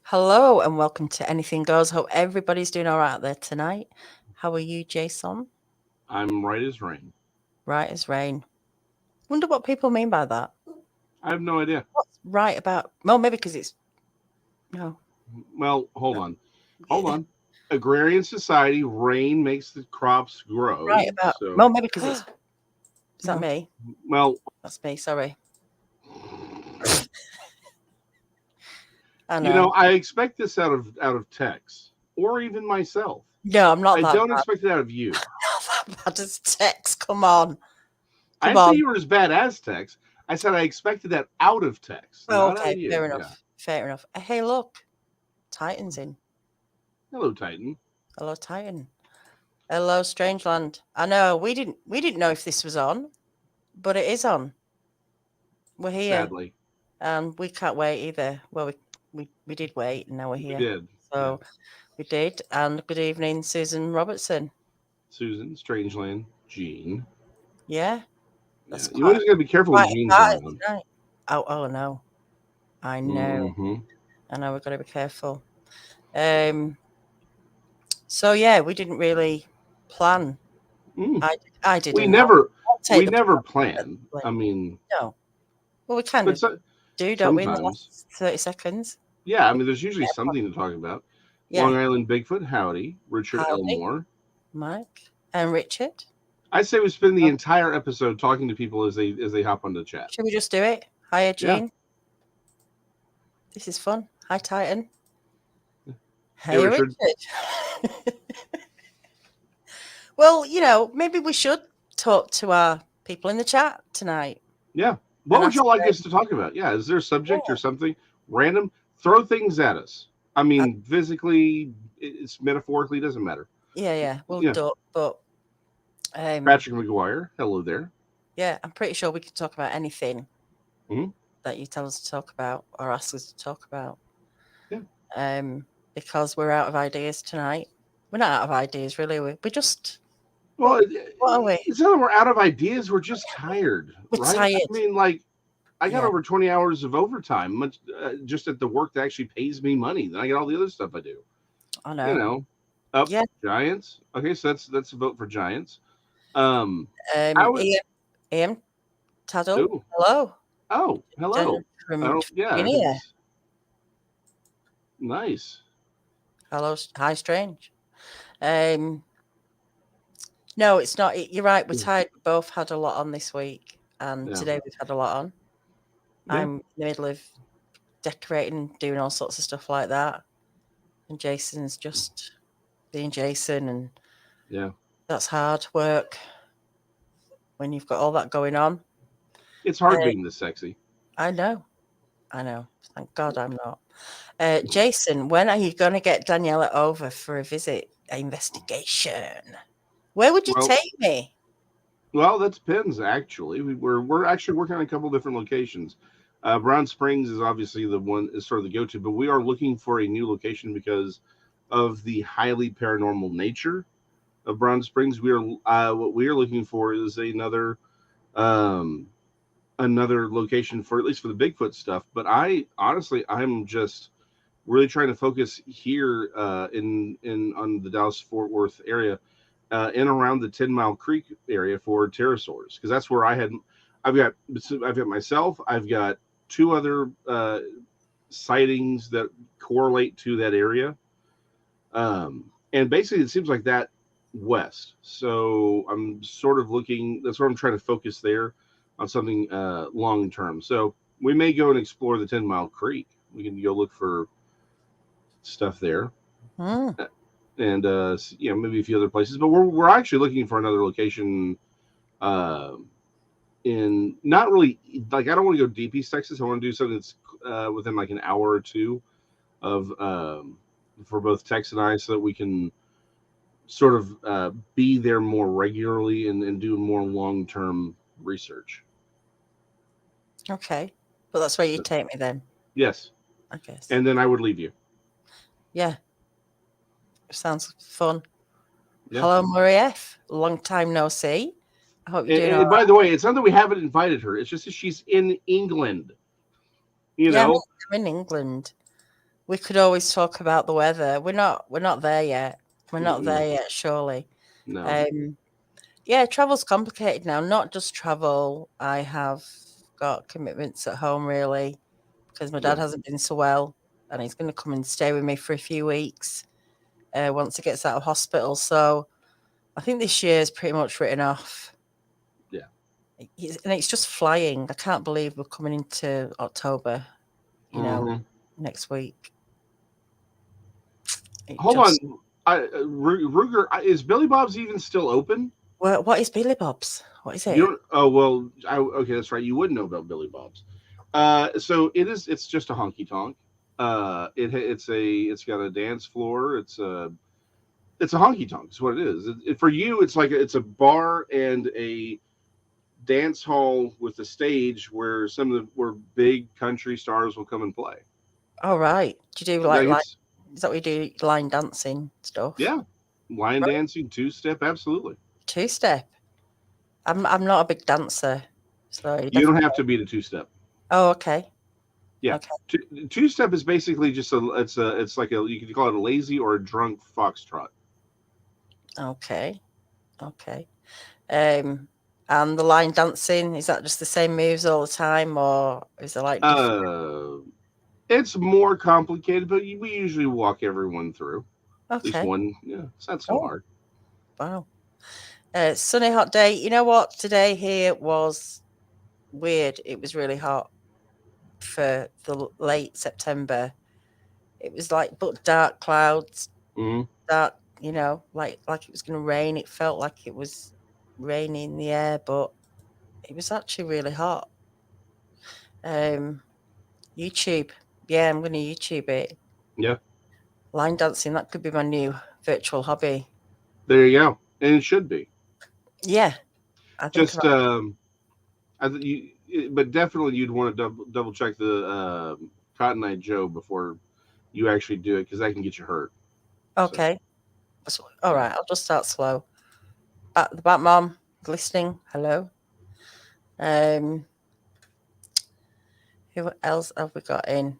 Hello and welcome to Anything Goes. Hope everybody's doing all right out there tonight. How are you, Jason? I'm right as rain. Right as rain. Wonder what people mean by that. I have no idea. What's right about? Well, maybe because it's no. Well, hold on. Hold on. Agrarian society, rain makes the crops grow. Right about. So, Well, maybe because it's. Is that me? well, That's me. Sorry. I know. I expect this out of Tex or even myself. No, I'm not I that don't bad. expect it out of you. Not that bad as Tex. Come on. I Come didn't say on. you were as bad as Tex. I said I expected that out of Tex, Oh, not out of okay. you. Fair Yeah. enough. Fair enough. Hey, look. Titan's in. Hello, Titan. Hello, Titan. Hello, Strangeland. I know we didn't know if this was on, but it is on. We're here. Sadly, And we can't wait either. Well, we did wait, and now we're we here. did. Yeah. So we did. And good evening, Susan Robertson. Susan, Strangeland, Jean. Yeah, Yeah. that's You always got to be careful when quite a Jean's party around. tonight. Oh no, I know. Mm-hmm. I know we've got to be careful. So yeah, we didn't really plan. Mm. I We didn't. never I'll take we the never blame. plan. I mean, No. Well, we kind but of do, don't we? In the sometimes, last 30 seconds. yeah. I mean, there's usually something to talk about. Yeah. Long Island Bigfoot, howdy, Richard Howdy, Elmore. Mike and Richard. I say we spend the Oh, entire episode talking to people as they hop on the chat. should we just do it? Hiya, Yeah. Jean. This is fun. Hi, Titan. Hey, Hey, Richard. Richard. Well, maybe we should talk to our people in the chat tonight Yeah. What and would ask y'all like them. us to talk about? Yeah. Is there a subject or Yeah, something random? Throw things at us. I uh, mean, physically, it's metaphorically doesn't matter. yeah. We'll Yeah. do, but Patrick McGuire. Hello there. yeah, I'm pretty sure we can talk about anything Hmm. that you tell us to talk about or ask us to talk about. Yeah. Because we're out of ideas tonight. We're not out of ideas, really. We just Well, what are we? it's not that we're out of ideas. We're just tired, We're right? I tired. mean, like, I got Yeah, over 20 hours of overtime, much just at the work that actually pays me money. Then I got all the other stuff I do. I You know. know, up Yeah. Giants. Okay, so that's a vote for Giants. Um, I would. Ian Taddle. Oh, Hello. oh, hello. From Oh, yeah, Virginia. it's nice. Hello. Hi, Strange. Um, no, it's not. You're right. We're tired. We both had a lot on this week, and Yeah, today we've had a lot on. yeah. I'm in the middle of decorating, doing all sorts of stuff like that, and Jason's just being Jason, and Yeah. that's hard work when you've got all that going on. It's hard Uh, being this sexy. I know. I know. Thank God I'm not. Jason, when are you going to get Daniela over for a visit, investigation? Where would you Well, take me? well, that depends. Actually, we're actually working on a couple different locations. Brown Springs is obviously the one is sort of the go-to, but we are looking for a new location because of the highly paranormal nature of Brown Springs. We are what we are looking for is um, another location for at least for the Bigfoot stuff. But I'm just really trying to focus here in on the Dallas Fort Worth area, in around the 10 Mile Creek area for pterosaurs, because that's where I've got myself. I've got two other sightings that correlate to that area. And basically, it seems like that west. So I'm sort of looking. That's where I'm trying to focus there on something long term. So we may go and explore the 10 Mile Creek. We can go look for stuff there, Hmm. and maybe a few other places. But we're actually looking for another location. Uh, in not really like I don't want to go deep East Texas. I want to do something that's within like an hour or two of for both Tex and I, so that we can sort of be there more regularly and do more long term research. Okay. But that's where you take me then, Yes, I guess. and then I would leave you. Yeah. Sounds fun. Yeah. Hello, Marie F. Long time no see. I hope you're And, doing all and by right. the way, it's not that we haven't invited her. It's just that she's in England. You Yeah, know. I'm in England. we could always talk about the weather. We're not there yet. We're not Mm-mm. there yet, surely. No. Um, yeah, travel's complicated now. Not just travel. I have got commitments at home, really, because my dad Yeah. hasn't been so well, and he's going to come and stay with me for a few weeks once he gets out of hospital. So I think this year is pretty much written off. Yeah. And it's just flying. I can't believe we're coming into October, you know, Mm-hmm. next week. It Hold on. just Ruger, is Billy Bob's even still open? what is Billy Bob's? What is You it? don't. Oh well. Okay, that's right. You wouldn't know about Billy Bob's. So it is. It's just a honky tonk. It's got a dance floor. It's a honky tonk. It's what it is. For you, it's like it's a bar and a dance hall with a stage where where big country stars will come and play. Oh right. Do you do Like like it's is that what you do line dancing stuff? yeah, line Right. dancing, two step, absolutely. Two step. I'm not a big dancer, so you You don't definitely. have to beat a two step. Oh okay. Yeah, Okay. two step is basically just it's like you could call it a lazy or a drunk foxtrot. Okay. Okay. Um and the line dancing, is that just the same moves all the time or is there like different? Uh, it's more complicated, but we usually walk everyone through at least Okay. one. Yeah, it's not so Oh, hard. wow. Sunny hot day. You know what? Today here was weird. It was really hot for the late September. It was like but dark clouds, Hmm. dark, like it was going to rain. It felt like it was raining in the air, but it was actually really hot. Um, YouTube. Yeah, I'm going to YouTube it. Yeah, Line dancing, that could be my new virtual hobby. there you go, and it should be Yeah, I think just about but definitely you'd want to double check the Cotton Eye Joe before you actually do it because that can get you hurt. So okay. All yeah. right, I'll just start slow. The Bat Mom listening. Hello. Um, who else have we got in?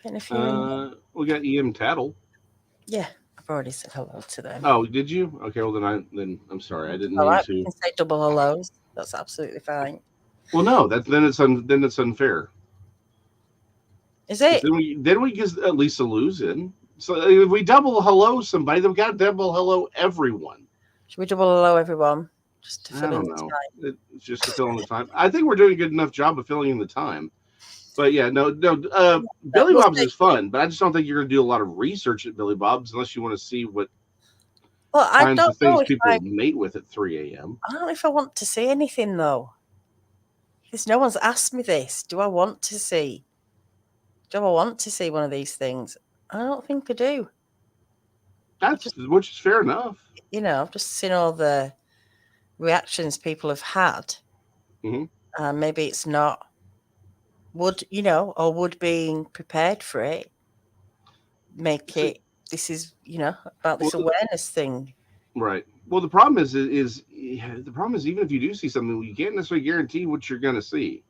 Getting a few in. We got E.M. Tattle. Yeah, I've already said hello to them. Oh, did you? Okay, well then I'm sorry. I It's didn't all mean right. We to. can say double hellos. That's absolutely fine. Well, no, then it's unfair. Is Because it? then we get at least a lose in. So if we double hello somebody, then we got to double hello everyone. Should we double hello, everyone? Just to I fill in don't the know. time. It's just to fill in the time. I think we're doing a good enough job of filling in the time. But yeah, no. Billy We'll Bob's say, is fun, but I just don't think you're going to do a lot of research at Billy Bob's unless you want to see what well, I kinds don't of know things if I. people mate with at 3 a.m. I don't know if I want to see anything though. Because no one's asked me this. Do I want to see? Do I want to see one of these things? I don't think I do. I That's just, which is fair enough. I've just seen all the reactions people have had. Hmm. Maybe it's not or would being prepared for it make See, it. This is about well, this awareness thing. right. Well, the problem is yeah, the problem is even if you do see something, you can't necessarily guarantee what you're going to see.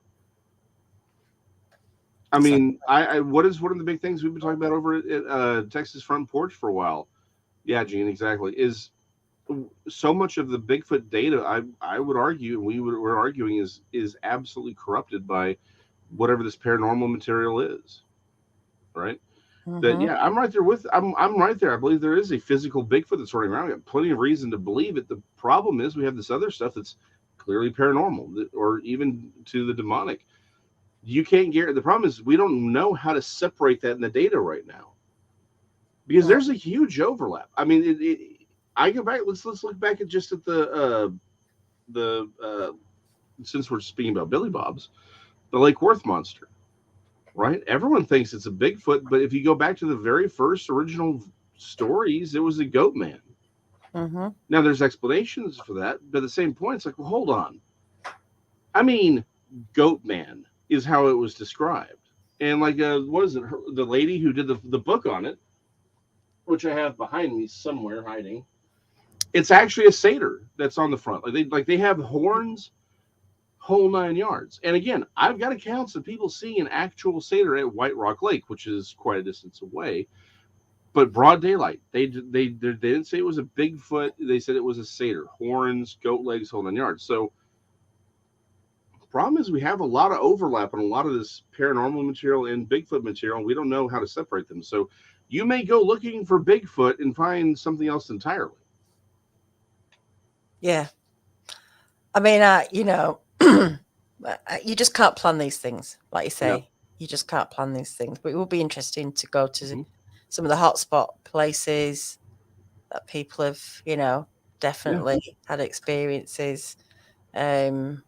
I So mean, I what is one of the big things we've been talking about over at Texas Front Porch for a while? Yeah, Gene, exactly. Is so much of the Bigfoot data I would argue, and we're arguing is absolutely corrupted by whatever this paranormal material is, right? That hmm yeah, I'm right there. I believe there is a physical Bigfoot that's running around. I got plenty of reason to believe it. The problem is we have this other stuff that's clearly paranormal or even to the demonic. You can't guarantee. The problem is we don't know how to separate that in the data right now because there's a huge overlap. I mean, I go back. Let's look back at just at the since we're speaking about Billy Bob's, the Lake Worth monster, right? Everyone thinks it's a Bigfoot, but if you go back to the very first original stories, it was a goat man. hmm Now there's explanations for that, but at the same point, it's like, well, hold on. I mean, goat man is how it was described, and like, what is it? The lady who did the book on it, which I have behind me somewhere hiding. It's actually a satyr that's on the front. Like they have whole 9 yards. And again, I've got accounts of people seeing an actual satyr at White Rock Lake, which is quite a distance away. But broad daylight, they didn't say it was a Bigfoot. They said it was a satyr, horns, goat legs, whole 9 yards. So the problem is we have a lot of overlap on a lot of this paranormal material and Bigfoot material, and we don't know how to separate them. So you may go looking for Bigfoot and find something else entirely. Yeah. I mean, you just can't plan these things, like you say. Yeah. You just can't plan these things. But it will be interesting to go to Mm-hmm. some of the hotspot places that people have, Yeah. definitely had experiences. Um,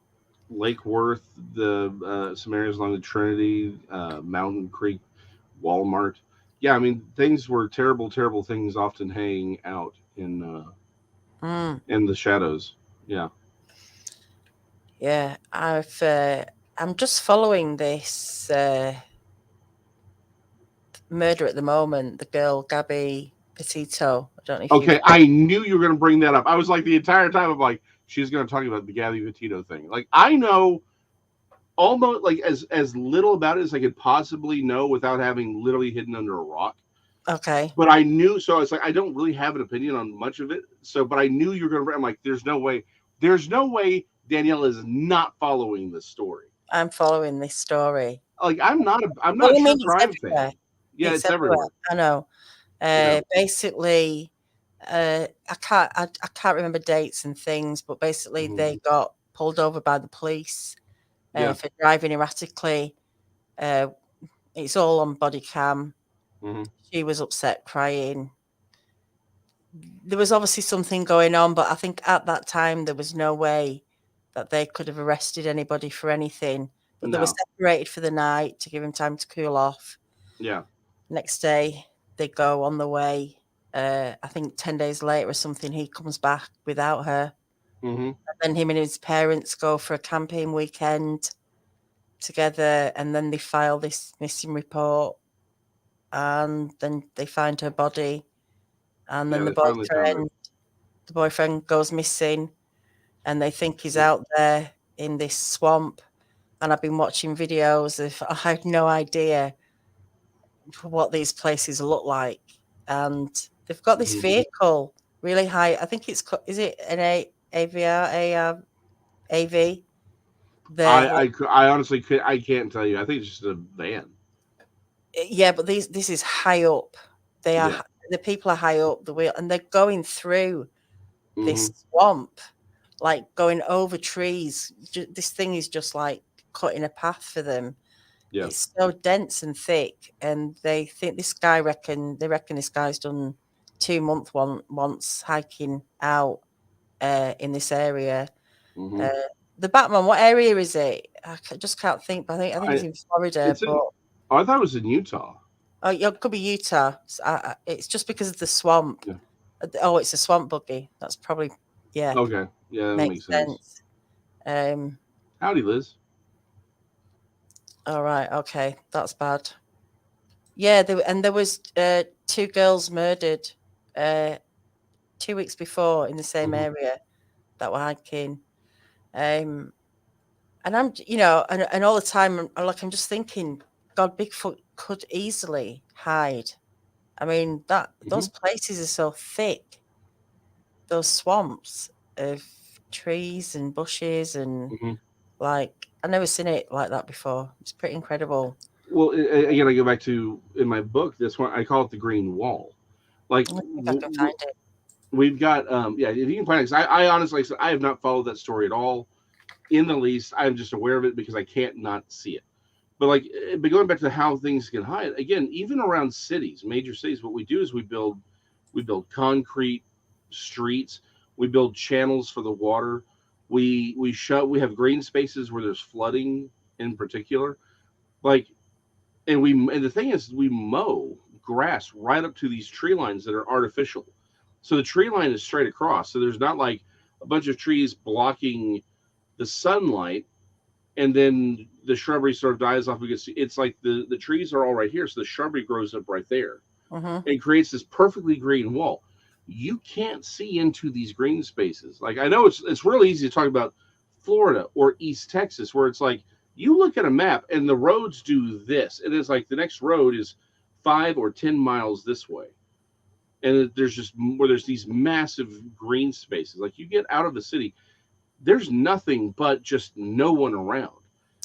Lake Worth, some areas along the Trinity, Mountain Creek, Walmart. Yeah, I mean things were terrible, terrible things often hanging out mm, in the shadows. Yeah. yeah, I'm just following this murder at the moment. The girl Gabby Petito. I don't know if you've. Okay, I knew you were going to bring that up. I was like the entire time I'm like she's going to talk about the Gabby Petito thing. Like I know almost like as little about it as I could possibly know without having literally hidden under a rock. Okay, But I knew, so I was like, I don't really have an opinion on much of it. So, but I knew you were going to. I'm like, there's no way Danielle is not following this story. I'm following this story. Like, I'm not Well, a I true mean, it's crime everywhere. fan. Yeah, It's it's everywhere. everywhere. I know. Yeah. Basically, I can't remember dates and things, but basically Hmm. they got pulled over by the police Yeah. for driving erratically. Uh, it's all on body cam. Hmm. She was upset, crying. There was obviously something going on, but I think at that time there was no way that they could have arrested anybody for anything. But they were No. separated for the night to give him time to cool off. Yeah. Next day, they go on the way. I think 10 days later or something, he comes back without her. Hmm. And then him and his parents go for a camping weekend together, and then they file this missing report, and then they find her body, and Yeah. then They finally found her. the boyfriend goes missing, and they think he's out there in this swamp. And I've been watching videos of I had no idea what these places look like, and they've got this Hmm. vehicle really high. I think is it an AVR AV? The I honestly I can't tell you. I think it's just a van. Yeah, but this is high up. They are Yeah. the people are high up the wheel, and they're going through Hmm. this swamp, like going over trees. This thing is just like cutting a path for them. Yeah. It's so dense and thick, and they think they reckon this guy's done 2 month once hiking out in this area. Hmm. Uh, the Batman, what area is it? Just can't think. But I think it's I in Florida, it's but in. Oh, I thought it was in Utah. oh, yeah, it could be Utah. It's just because of the swamp. Yeah. Oh, it's a swamp buggy. That's probably yeah, Okay. Yeah, that makes makes sense. sense. Um, Howdy, Liz. all right, okay, that's bad. Yeah, there was 2 girls murdered 2 weeks before in the same Hmm. area that were hiking. Um, and and all the time, I'm just thinking, God, Bigfoot could easily hide. I mean, Hmm. those places are so thick, those swamps of trees and bushes, and Hmm. like I never seen it like that before. It's pretty incredible. Well, again, I go back to in my book. This one I call it the Green Wall. Like I think I can find it. we've got, yeah. If you can find it, 'cause I honestly, like I said, I have not followed that story at all in the least. I'm just aware of it because I can't not see it. But but going back to how things can hide again, even around cities, major cities, what we do is we build concrete streets, we build channels for the water, we have green spaces where there's flooding in particular, like and the thing is we mow grass right up to these tree lines that are artificial, so the tree line is straight across, so there's not like a bunch of trees blocking the sunlight and then the shrubbery sort of dies off because it's like the trees are all right here, so the shrubbery grows up right there Hmm. and creates this perfectly green wall. You can't see into these green spaces. Like I know it's real easy to talk about Florida or East Texas, where it's like you look at a map and the roads do this, and it's like the next road is 5 or 10 miles this way, and there's just where there's these massive green spaces. Like you get out of the city, there's nothing but just no one around.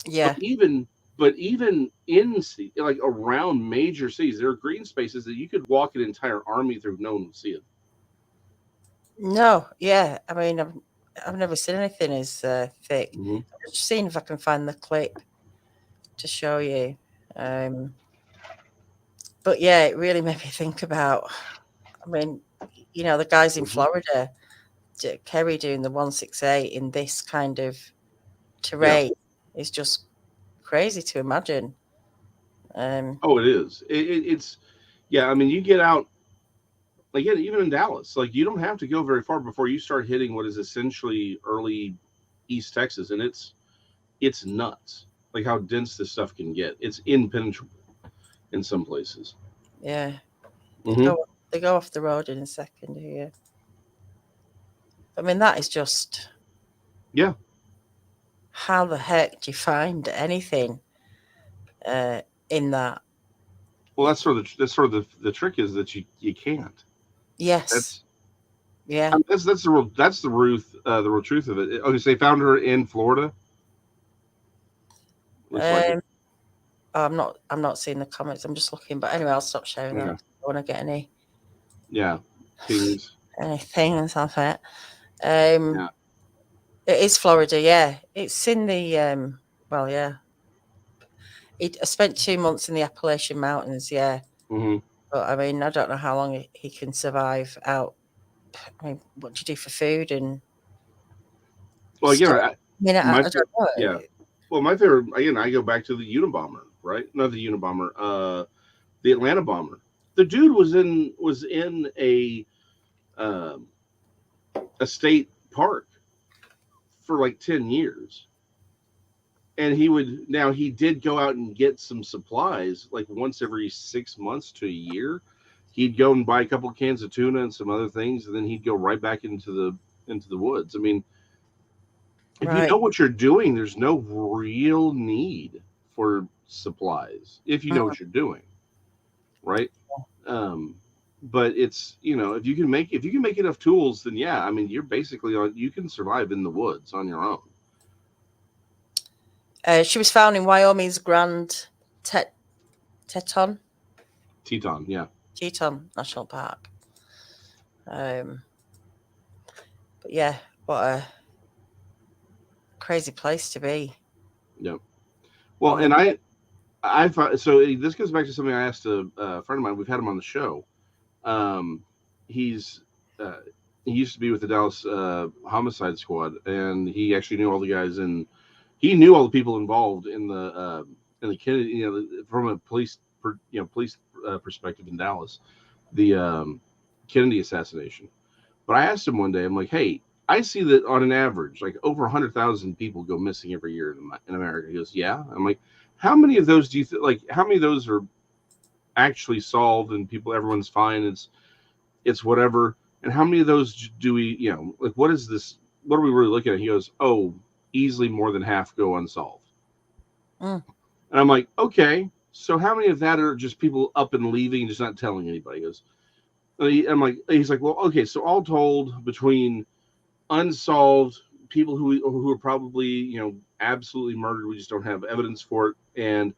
But Yeah. even in like around major cities, there are green spaces that you could walk an entire army through. No one would see it. No, yeah. I mean, I've never seen anything as thick. Mm-hmm. I'm just seeing if I can find the clip to show you. Um, but yeah, it really made me think about. I mean, the guys in Mm-hmm. Florida, Kerry doing the 168 in this kind of Yeah. terrain is just crazy to imagine. Um, Oh, it is. It's yeah. I mean, you get out like even in Dallas, like you don't have to go very far before you start hitting what is essentially early East Texas, and it's nuts. Like how dense this stuff can get. It's impenetrable in some places. yeah, they Mm-hmm. go they go off the road in a second here. I mean, that is just Yeah. how the heck do you find anything uh, in that? Well, that's sort of the trick is that you can't. Yes, That's yeah. I mean, that's the real truth of it. Okay, so they found her in Florida. Looks like it. Um, oh, I'm not seeing the comments. I'm just looking. But anyway, I'll stop sharing that. Okay. I don't want to get Yeah. Pings. anything and stuff like that. Yeah. It is Florida. Yeah, it's in the well, yeah. I spent 2 months in the Appalachian Mountains. Yeah, Mm-hmm. but I mean, I don't know how long he can survive out. I mean, what do you do for food and Well, again, stuff? I mean, my I don't know. yeah. Well, my favorite again. I go back to the Unabomber, right? Not the Unabomber. The Atlanta bomber. The dude was in um, a state park for like 10 years, and he did go out and get some supplies like once every 6 months to a year. He'd go and buy a couple cans of tuna and some other things, and then he'd go right back into the woods. I mean, if you Right. know what you're doing, there's no real need for supplies if you know Mm, what you're doing, right? Um, but it's if you can make enough tools, then yeah, I mean you're basically on. You can survive in the woods on your own. she was found in Wyoming's Grand Tet- Teton Teton, yeah, Teton National Park. Um, but yeah, what a crazy place to be yeah. Well, on the and road. so this goes back to something I asked a friend of mine. We've had him on the show. Um, he's uh, he used to be with the Dallas Homicide Squad, and he actually knew all the guys, and he knew all the people involved in the Kennedy, from a police perspective in Dallas, the Kennedy assassination. But I asked him one day, I'm like, hey, I see that on an average, like over 100,000 people go missing every year in America. He goes, yeah. I'm like, how many of those do you like? How many of those are actually solved and everyone's fine? It's whatever. And how many of those do we, like, what is this? What are we really looking at? He goes, oh, easily more than half go unsolved. Mm, And I'm like, okay, so how many of that are just people up and leaving and just not telling anybody? He goes, he's like, well, okay, so all told, between unsolved people who are probably absolutely murdered, we just don't have evidence for it, and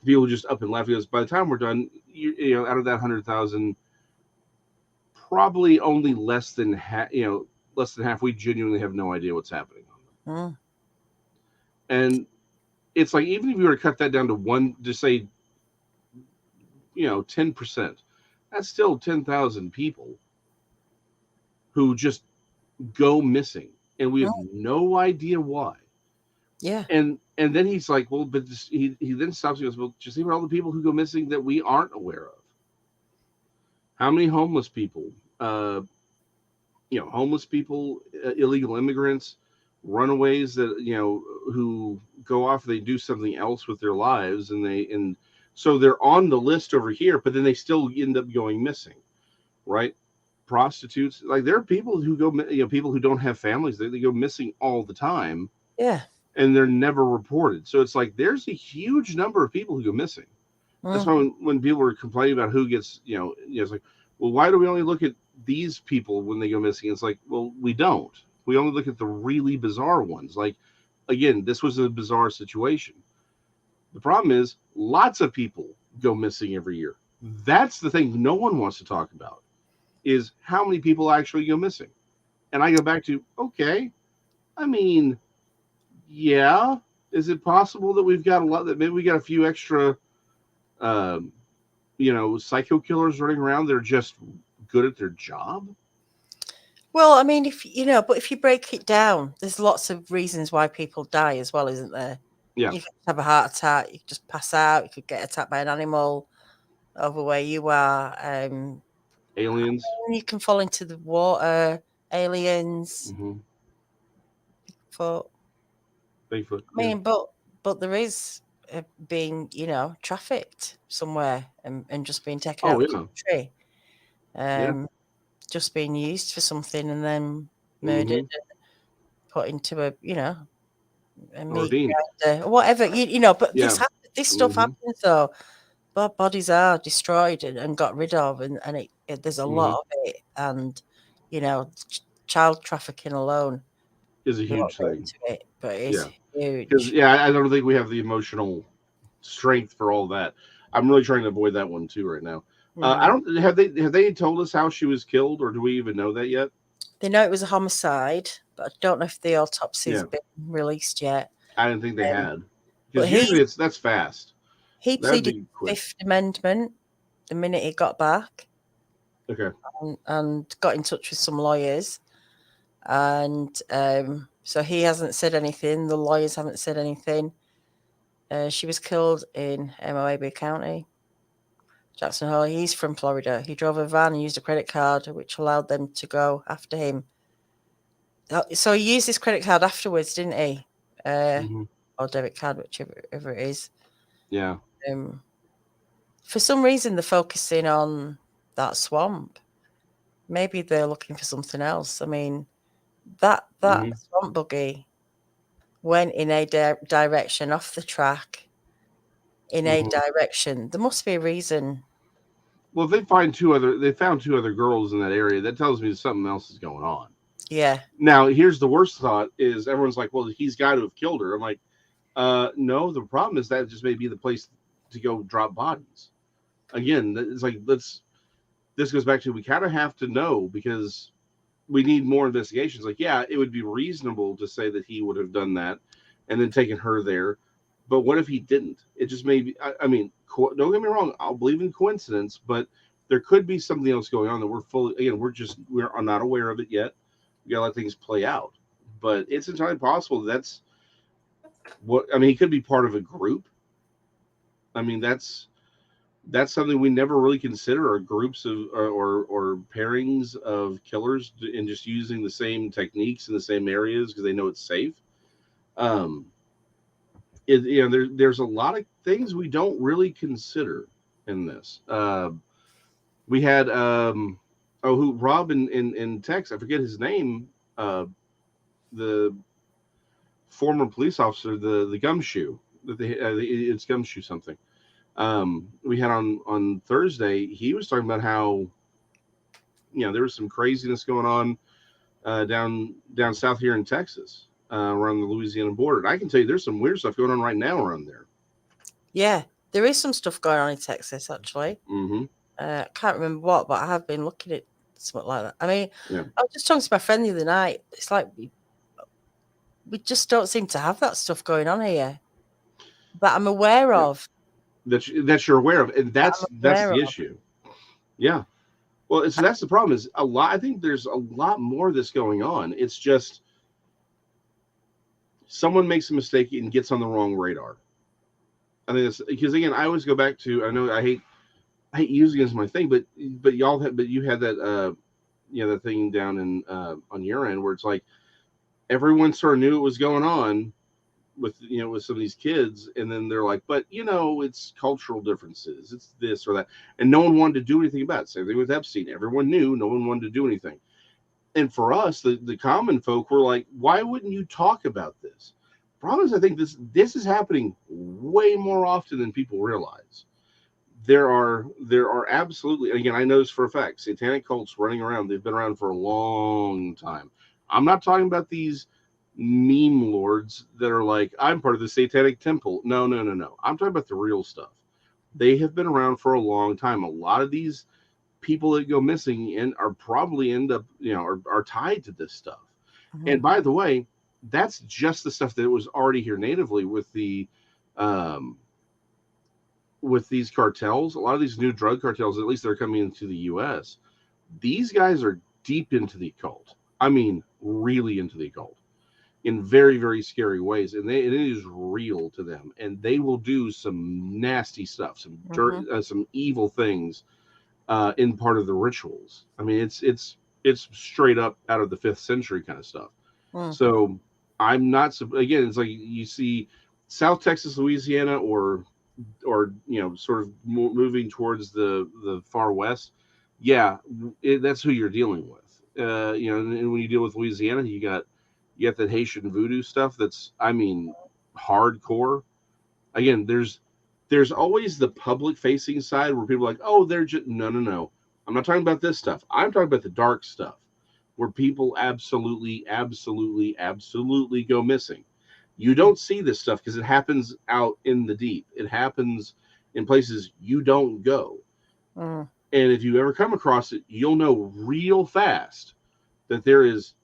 the people who just up and left. He goes, by the time we're done, out of that 100,000, probably only less than half we genuinely have no idea what's happening. mm, And it's like, even if you were to cut that down to one, just say 10%, that's still 10,000 people who just go missing, and we have mm, no idea why. yeah. And then he's like, well, but he then stops and goes, well, just think about all the people who go missing that we aren't aware of. How many homeless people, illegal immigrants, runaways that who go off, they do something else with their lives, and so they're on the list over here, but then they still end up going missing, right? Prostitutes, like there are people who go, people who don't have families, they go missing all the time. Yeah. and they're never reported. So it's like there's a huge number of people who go missing. That's why Mm. when people were complaining about who gets, it's like, well, why do we only look at these people when they go missing? It's like, well, we don't. We only look at the really bizarre ones. Like, again, this was a bizarre situation. The problem is, lots of people go missing every year. That's the thing no one wants to talk about is how many people actually go missing. And I go back to, okay, I mean, yeah, is it possible that we've got a lot that maybe we got a few extra um, psycho killers running around. They're just good at their job. Well, I mean, but if you break it down, there's lots of reasons why people die as well, isn't there? Yeah, You could have a heart attack, you could just pass out, you could get attacked by an animal over where you are. aliens. You can fall into the water, aliens. Mm-hmm. For Bigfoot. I Yeah. mean, but there is being, trafficked somewhere and just being taken Oh out of the yeah. country, Yeah. um, just being used for something and then murdered Mm-hmm. and put into a Or meat Dean. grinder or whatever. But Yeah. this stuff Mm-hmm. happens though. But bodies are destroyed and got rid of, and there's a Mm-hmm. lot of it, and child trafficking alone. Is a We won't huge go thing. into it, but it's Yeah. Because huge. I don't think we have the emotional strength for all that. I'm really trying to avoid that one too right now. I Mm. don't have they told us how she was killed, or do we even know that yet? They know it was a homicide, but I don't know if the autopsy's Yeah, been released yet. I didn't think they Um, had but because usually that's fast. he That'd pleaded be the quick. Fifth Amendment the minute he got back, Okay. and got in touch with some lawyers, and so he hasn't said anything. The lawyers haven't said anything. She was killed in Moab County, Jackson Hole. He's from Florida. He drove a van and used a credit card, which allowed them to go after him. So he used his credit card afterwards, didn't he? Uh, Mm-hmm. or debit card, whichever it is. Yeah. Um, for some reason, they're focusing on that swamp. Maybe they're looking for something else. I mean, that Mm-hmm. swamp buggy went in a direction off the track in a Mm-hmm. direction. There must be a reason. Well, if they found two other girls in that area, that tells me something else is going on. Yeah. Now, here's the worst thought: is everyone's like, "Well, he's got to have killed her." I'm like, no. The problem is that just may be the place to go drop bodies. Again, it's like this goes back to we kind of have to know because we need more investigations. Like, yeah, it would be reasonable to say that he would have done that and then taken her there. But what if he didn't? It just may be. I mean, don't get me wrong. I'll believe in coincidence, but there could be something else going on that we're fully. Again, we're not aware of it yet. We gotta let things play out. But it's entirely possible that's what. I mean, he could be part of a group. I mean, that's something we never really consider are groups of or pairings of killers and just using the same techniques in the same areas because they know it's safe. Um, there's a lot of things we don't really consider in this. We had who Rob in Texas, I forget his name, the former police officer, the gumshoe that it's gumshoe something. We had on Thursday. He was talking about how there was some craziness going on down south here in Texas, around the Louisiana border. And I can tell you, there's some weird stuff going on right now around there. Yeah. There is some stuff going on in Texas, actually. Mm-hmm. I can't remember what, but I have been looking at something like that. I mean, Yeah, I was just talking to my friend the other night. It's like we just don't seem to have that stuff going on here that I'm aware yeah. of. That you're aware of, and That I'm that's aware the of. issue. Yeah. Well, so that's the problem. Is a lot. I think there's a lot more of this going on. It's just someone makes a mistake and gets on the wrong radar. I think it's because again, I always go back to. I know I hate using it as my thing, but you had that that thing down in on your end where it's like everyone sort of knew it was going on with some of these kids, and then they're like, but it's cultural differences, it's this or that, and no one wanted to do anything about it. Same thing with Epstein. Everyone knew, no one wanted to do anything. And for us, the common folk were like, why wouldn't you talk about this? Problem is, I think this is happening way more often than people realize. There are absolutely, again, I know this for a fact, satanic cults running around. They've been around for a long time. I'm not talking about these meme lords that are like, I'm part of the satanic temple. No, no, no, no. I'm talking about the real stuff. They have been around for a long time. A lot of these people that go missing and are probably end up, are tied to this stuff. And Mhm. by the way, that's just the stuff that was already here natively um, with these cartels. A lot of these new drug cartels, at least they're coming into the U.S. These guys are deep into the occult. I mean, really into the occult in very, very scary ways, and it is real to them. And they will do some nasty stuff, Mhm. some evil things in part of the rituals. I mean, it's straight up out of the fifth century kind of stuff. Mm. So I'm not. Again, it's like you see South Texas, Louisiana, or sort of moving towards the far west. Yeah, that's who you're dealing with. And when you deal with Louisiana, you got the Haitian voodoo stuff. That's, I mean, hardcore. Again, there's always the public facing side where people are like, oh, they're just no, no, no. I'm not talking about this stuff. I'm talking about the dark stuff where people absolutely, absolutely, absolutely go missing. You don't see this stuff because it happens out in the deep. It happens in places you don't go. Mm. And if you ever come across it, you'll know real fast that there is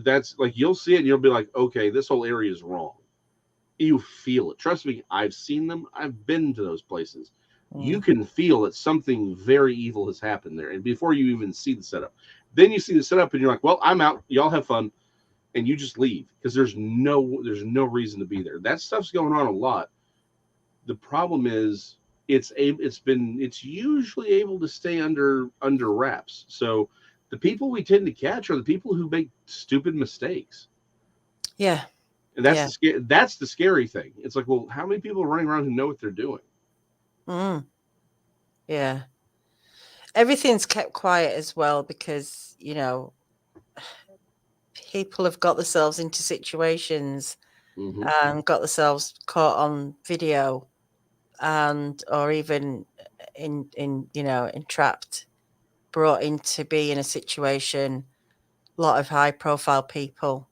that's like, you'll see it and you'll be like, okay, this whole area is wrong. You feel it. Trust me, I've seen them. I've been to those places. You Mm. can feel that something very evil has happened there. And before you even see the setup, then you see the setup and you're like, well, I'm out. Y'all have fun. And you just leave because there's no reason to be there. That stuff's going on a lot. The problem is it's usually able to stay under wraps. So the people we tend to catch are the people who make stupid mistakes. Yeah. And Yeah. that's the scary thing. It's like, well, how many people are running around who know what they're doing? Mm. Yeah. Everything's kept quiet as well because, people have got themselves into situations Mm-hmm. and got themselves caught on video and or even entrapped, brought in to be in a situation. A lot of high profile people.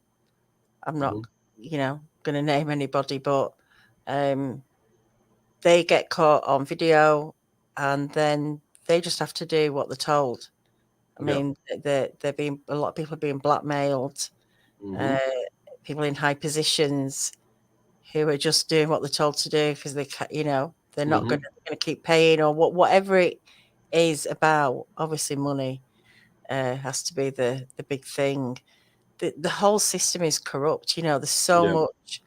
I'm not, Mm-hmm. going to name anybody, but um, they get caught on video, and then they just have to do what they're told. I Yeah. mean, they're being a lot of people are being blackmailed. Mm-hmm. Uh, People in high positions who are just doing what they're told to do because they're not Mm-hmm. going to keep paying or whatever it is about. Obviously, money has to be the big thing. The whole system is corrupt. There's so Yeah. much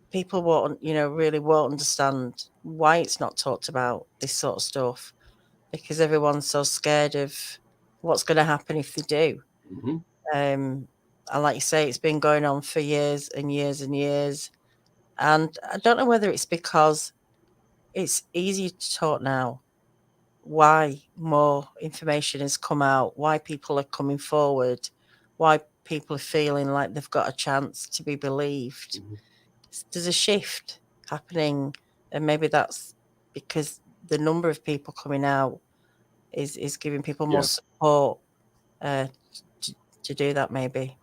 people won't really won't understand why it's not talked about, this sort of stuff, because everyone's so scared of what's going to happen if they do. Mm-hmm. Um, and like you say, it's been going on for years and years and years. And I don't know whether it's because it's easier to talk now, why more information has come out, why people are coming forward, why people are feeling like they've got a chance to be believed. Mm-hmm. There's a shift happening, and maybe that's because the number of people coming out is giving people more Yeah. support uh, to, to do that. Maybe.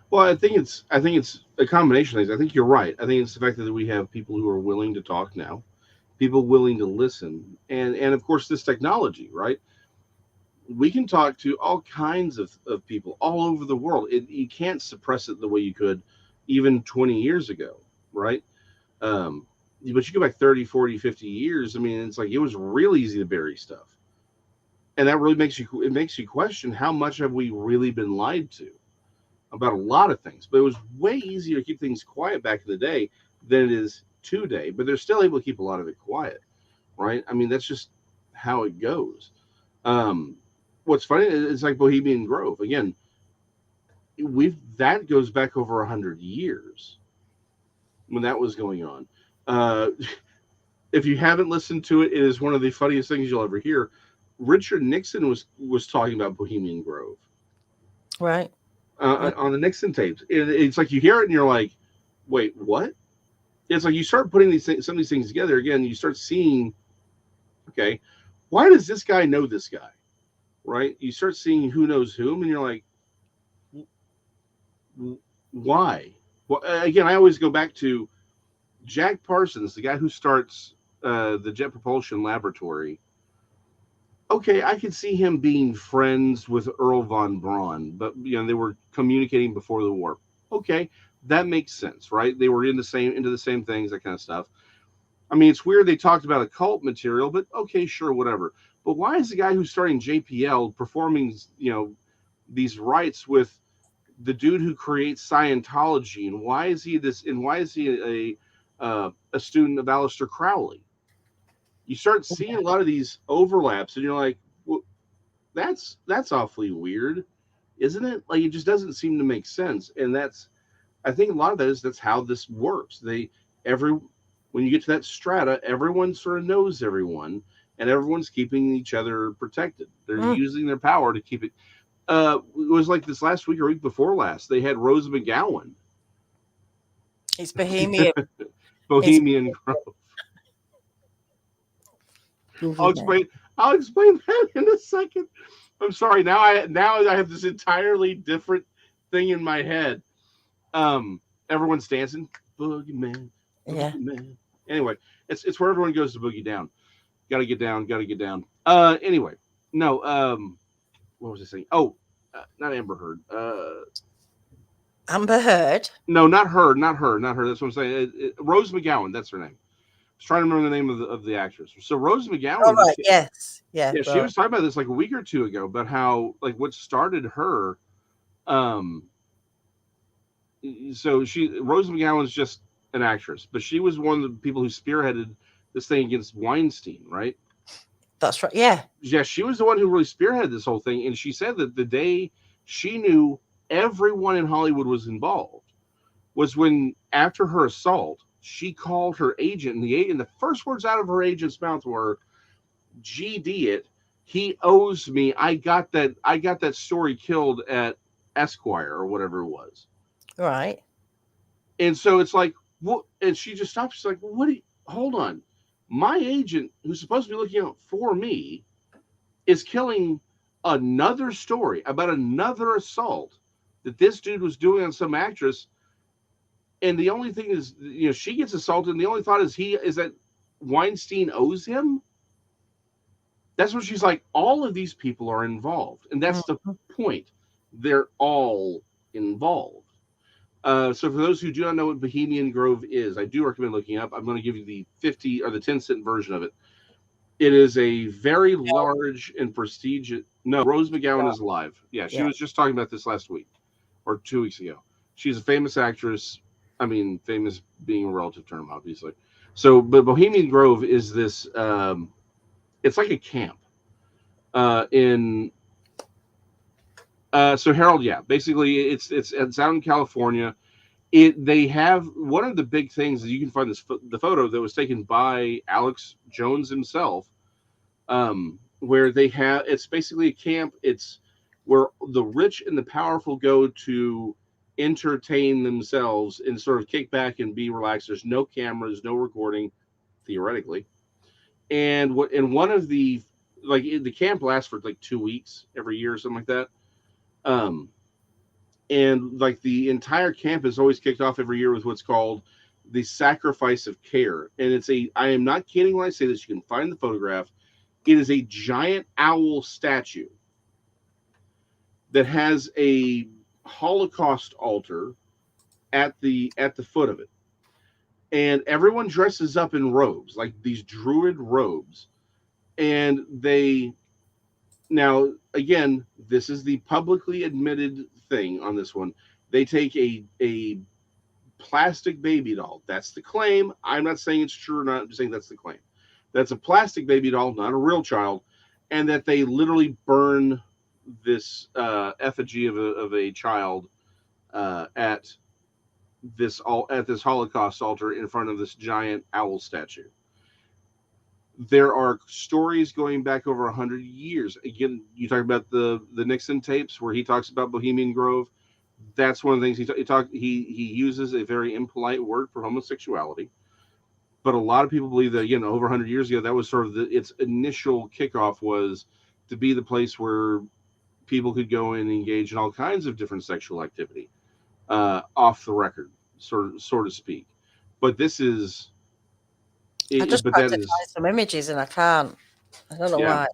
Well, I think it's a combination of things. I think you're right. I think it's the fact that we have people who are willing to talk now, people willing to listen, and of course this technology, right? We can talk to all kinds of people all over the world. You can't suppress it the way you could even 20 years ago, right? Um, but you go back 30, 40, 50 years, I mean, it's like it was real easy to bury stuff. And that really makes you question how much have we really been lied to about a lot of things. But it was way easier to keep things quiet back in the day than it is today. But they're still able to keep a lot of it quiet, right? I mean, that's just how it goes. Um, what's funny is it's like Bohemian Grove again. We've that goes back over 100 years when that was going on. Uh, if you haven't listened to it, it is one of the funniest things you'll ever hear. Richard Nixon was talking about Bohemian Grove Right. Yeah. on the Nixon tapes. It's like you hear it and you're like, wait, what? It's like you start putting some of these things together again. You start seeing, okay, why does this guy know this guy? Right? You start seeing who knows whom, and you're like, why? Well, again, I always go back to Jack Parsons, the guy who starts the Jet Propulsion Laboratory. Okay, I could see him being friends with Earl von Braun, but they were communicating before the war. Okay, that makes sense, right? They were into the same things, that kind of stuff. I mean, it's weird they talked about occult material, but okay, sure, whatever. But why is the guy who's starting JPL performing, these rites with the dude who creates Scientology, and why is he this? And why is he a student of Aleister Crowley? You start seeing a lot of these overlaps, and you're like, well, that's awfully weird, isn't it? Like it just doesn't seem to make sense, and I think a lot of that is that's how this works. Every when you get to that strata, everyone sort of knows everyone, and everyone's keeping each other protected. They're Mm. using their power to keep it. It was like this last week or week before last. They had Rose McGowan, It's Bohemian. It's Bohemian Grove. I'll Bohemian. explain. I'll explain that in a second. I'm sorry. Now I have this entirely different thing in my head. Everyone's dancing. Boogeyman, Yeah. boogeyman. Anyway, it's where everyone goes to boogie down. Got to get down. Got to get down. Anyway, no. What was I saying? Oh, not Amber Heard. Amber Heard. No, not her. Not her. Not her. That's what I'm saying. Rose McGowan. That's her name. I was trying to remember the name of the actress. So Rose Oh, McGowan right. Yes. Yeah. yeah, she Right. was talking about this like a week or two ago about how like what started her. Um, so Rose McGowan's just an actress, but she was one of the people who spearheaded this thing against Weinstein, right? That's right. Yeah. Yeah, she was the one who really spearheaded this whole thing, and she said that the day she knew everyone in Hollywood was involved was when after her assault she called her agent, and the first words out of her agent's mouth were, GD it. He owes me. I got that story killed at Esquire or whatever it was. Right. And so it's like, what? And she just stops. She's like, what? Hold on. My agent, who's supposed to be looking out for me, is killing another story about another assault that this dude was doing on some actress. And the only thing is, she gets assaulted. And the only thought is that Weinstein owes him. That's what she's like. All of these people are involved, and that's the Mhm. point. They're all involved. So for those who do not know what Bohemian Grove is, I do recommend looking up. I'm going to give you the 50 or the 10-cent version of it. It is a very large and prestigious. No, Rose McGowan is alive. Yeah, she Yeah. was just talking about this last week or 2 weeks ago. She's a famous actress. I mean, famous being a relative term, obviously. So, but Bohemian Grove is this. It's like a camp in so Harold, yeah, basically it's out in California. They have one of the big things that you can find the photo that was taken by Alex Jones himself, where they have it's basically a camp. It's where the rich and the powerful go to entertain themselves and sort of kick back and be relaxed. There's no cameras, no recording, theoretically. And one of the camp lasts for like 2 weeks every year or something like that. Um, and like the entire camp is always kicked off every year with what's called the sacrifice of care. And I am not kidding when I say this, you can find the photograph. It is a giant owl statue that has a Holocaust altar at the foot of it. And everyone dresses up in robes, like these druid robes. And now again, this is the publicly admitted thing on this one. They take a plastic baby doll. That's the claim. I'm not saying it's true or not. I'm just saying that's the claim. That's a plastic baby doll, not a real child, and that they literally burn this effigy of a child at this Holocaust altar in front of this giant owl statue. There are stories going back over 100 years. Again, you talk about the Nixon tapes where he talks about Bohemian Grove. That's one of the things he uses a very impolite word for homosexuality. But a lot of people believe that, again, over 100 years ago, that was sort of its initial kickoff, was to be the place where people could go and engage in all kinds of different sexual activity, off the record, sort of speak. But this is, I just but tried that to is, find some images and I can't. I don't know yeah, why.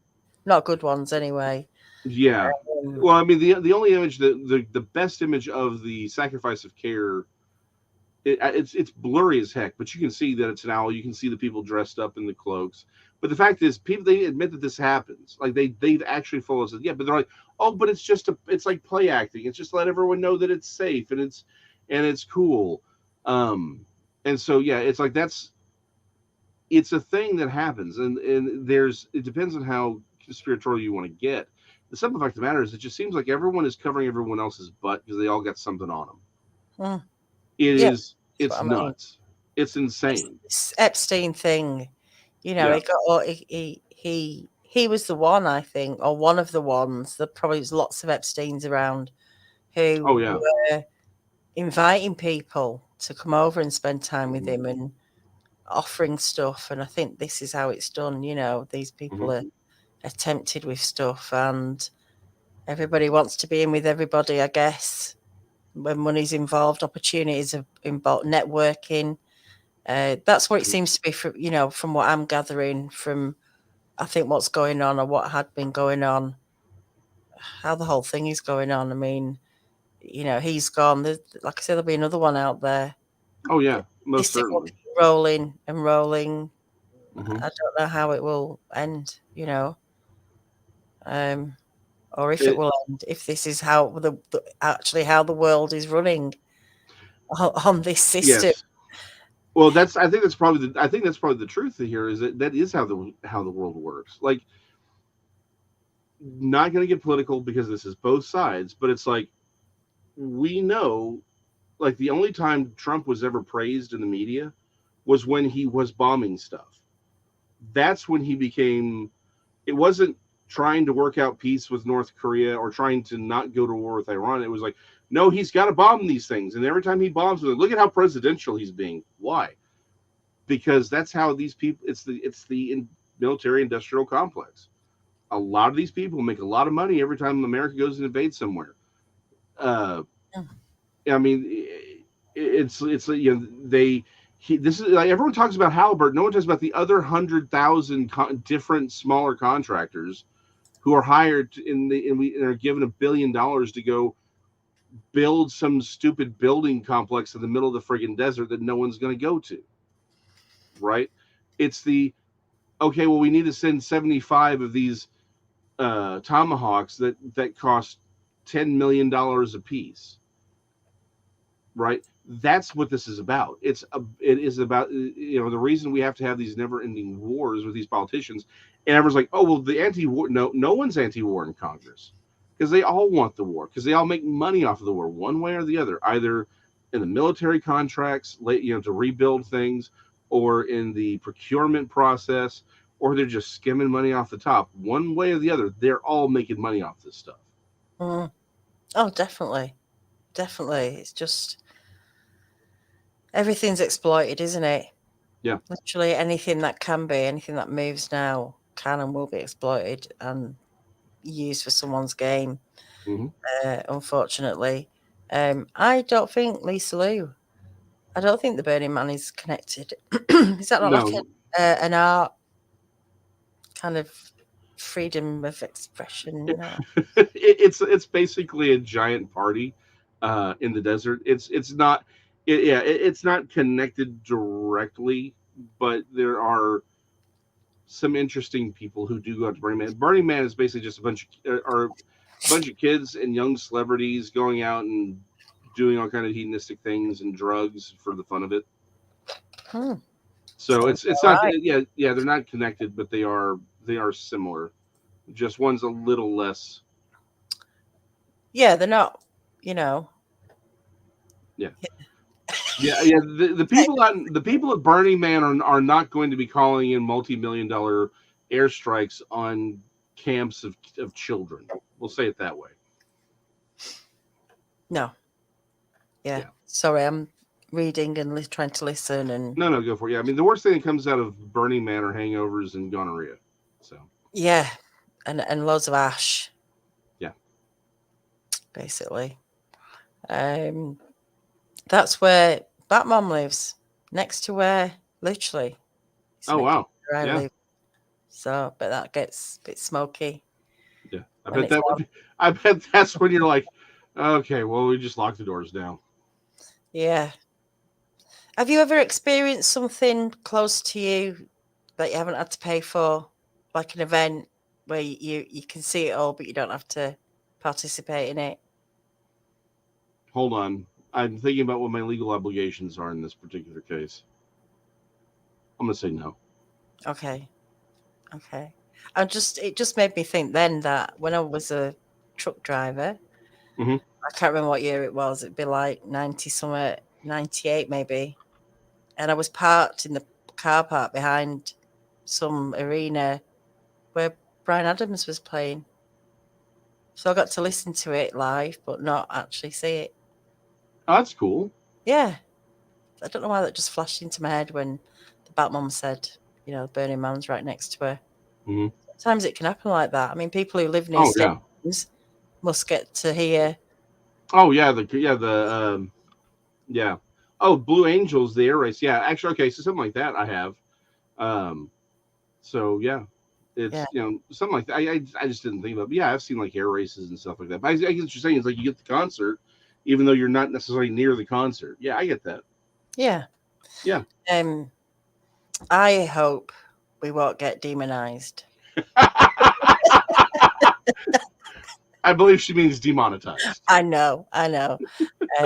Not good ones anyway. yeah. Um, Well, I mean, the only image, the best image of the sacrifice of care, it's blurry as heck, but you can see that it's an owl. You can see the people dressed up in the cloaks. But the fact is, people, they admit that this happens. Like, they've actually followed it. Yeah, but they're like, oh, but it's like play acting. It's just to let everyone know that it's safe and it's cool. Um, and so yeah, it's like it's a thing that happens, and it depends on how conspiratorial you want to get. The simple fact of the matter is, it just seems like everyone is covering everyone else's butt because they all got something on them. mm, It yeah, is, that's what it's I mean. nuts. It's It's insane. this Epstein thing. Yeah. He got he was the one, I think, or one of the ones. There probably was lots of Epsteins around Oh who yeah. were inviting people to come over and spend time with Hmm. him and offering stuff. And I think this is how it's done. These people Hmm. are tempted with stuff, and everybody wants to be in with everybody, I guess. When money's involved, opportunities are involved, networking. That's what it seems to be from what I'm gathering from, I think, what's going on or what had been going on, how the whole thing is going on. I mean, he's gone. Like I said, there'll be another one out there. Oh yeah, most This thing will certainly. keep rolling and rolling. Hmm. I don't know how it will end, um, or if it It, will end. If this is how actually how the world is running on this system. yes. Well, I think that's probably the truth here, is that is how the world works. Like, not going to get political because this is both sides, but it's like, we know, like, the only time Trump was ever praised in the media was when he was bombing stuff. That's when he became. It wasn't trying to work out peace with North Korea or trying to not go to war with Iran. It was like, no, he's got to bomb these things, and every time he bombs, look at how presidential he's being. Why? Because that's how these people. It's the military industrial complex. A lot of these people make a lot of money every time America goes and invades somewhere. Uh, I mean, it's this is like, everyone talks about Halliburton. No one talks about the other 100,000 different smaller contractors who are hired and are given $1 billion to go build some stupid building complex in the middle of the friggin' desert that no one's going to go to. Right? It's the okay. Well, we need to send 75 of these tomahawks that cost $10 million a piece. Right? That's what this is about. It is about, the reason we have to have these never-ending wars with these politicians. And everyone's like, oh well, the anti-war. No one's anti-war in Congress, because they all want the war, because they all make money off of the war one way or the other, either in the military contracts, to rebuild things, or in the procurement process, or they're just skimming money off the top. One way or the other, they're all making money off this stuff. Mm. Oh, definitely. Definitely. It's just everything's exploited, isn't it? Yeah. Literally anything that can be, anything that moves now can and will be exploited and used for someone's game, Hmm. unfortunately. I don't think Lisa Lou, I don't think the Burning Man is connected. Is that not like No. an art kind of freedom of expression? No. It's basically a giant party in the desert. It's not it's not connected directly, but there are some interesting people who do go out to Burning Man. Burning Man is basically just a bunch of kids and young celebrities going out and doing all kind of hedonistic things and drugs for the fun of it. Hmm. So Sounds it's all not, right. yeah, they're not connected, but they are similar. Just one's a little less. Yeah, they're not, you know. Yeah. Yeah. The people at Burning Man are not going to be calling in multi-million-dollar airstrikes on camps of children. We'll say it that way. No. Yeah. Yeah. Sorry, I'm reading and trying to listen and No, go for it. Yeah, I mean, the worst thing that comes out of Burning Man are hangovers and gonorrhea. So, yeah, and loads of ash yeah. basically. Um, that's where Batman lives, next to where literally it's Oh, next to wow. where I Yeah. live. So, but that gets a bit smoky Yeah. I when bet it's that would on. be, I bet that's when you're like, okay, well, we just lock the doors down. Yeah. Have you ever experienced something close to you that you haven't had to pay for, like an event where you can see it all, but you don't have to participate in it? Hold on. I'm thinking about what my legal obligations are in this particular case. I'm going to say no. Okay. Okay. It just made me think then that when I was a truck driver, Hmm. I can't remember what year it was. It'd be like 90 somewhere, 98 maybe. And I was parked in the car park behind some arena where Brian Adams was playing. So I got to listen to it live, but not actually see it. Oh, that's cool. Yeah. I don't know why that just flashed into my head when the Batmom said, Burning Man's right next to her. Hmm. Sometimes it can happen like that. I mean, people who live near Oh, yeah. stadiums must get to hear. Oh, yeah. Yeah. Oh, Blue Angels, the air race. Yeah. Actually, okay. So something like that I have. Um, so yeah, Yeah, it's something like that. I just didn't think about it. But yeah, I've seen like air races and stuff like that. But I get what you're saying. It's like you get the concert, even though you're not necessarily near the concert. Yeah, I get that. yeah. Yeah. Um, I hope we won't get demonized. I believe she means demonetized. I know, I know.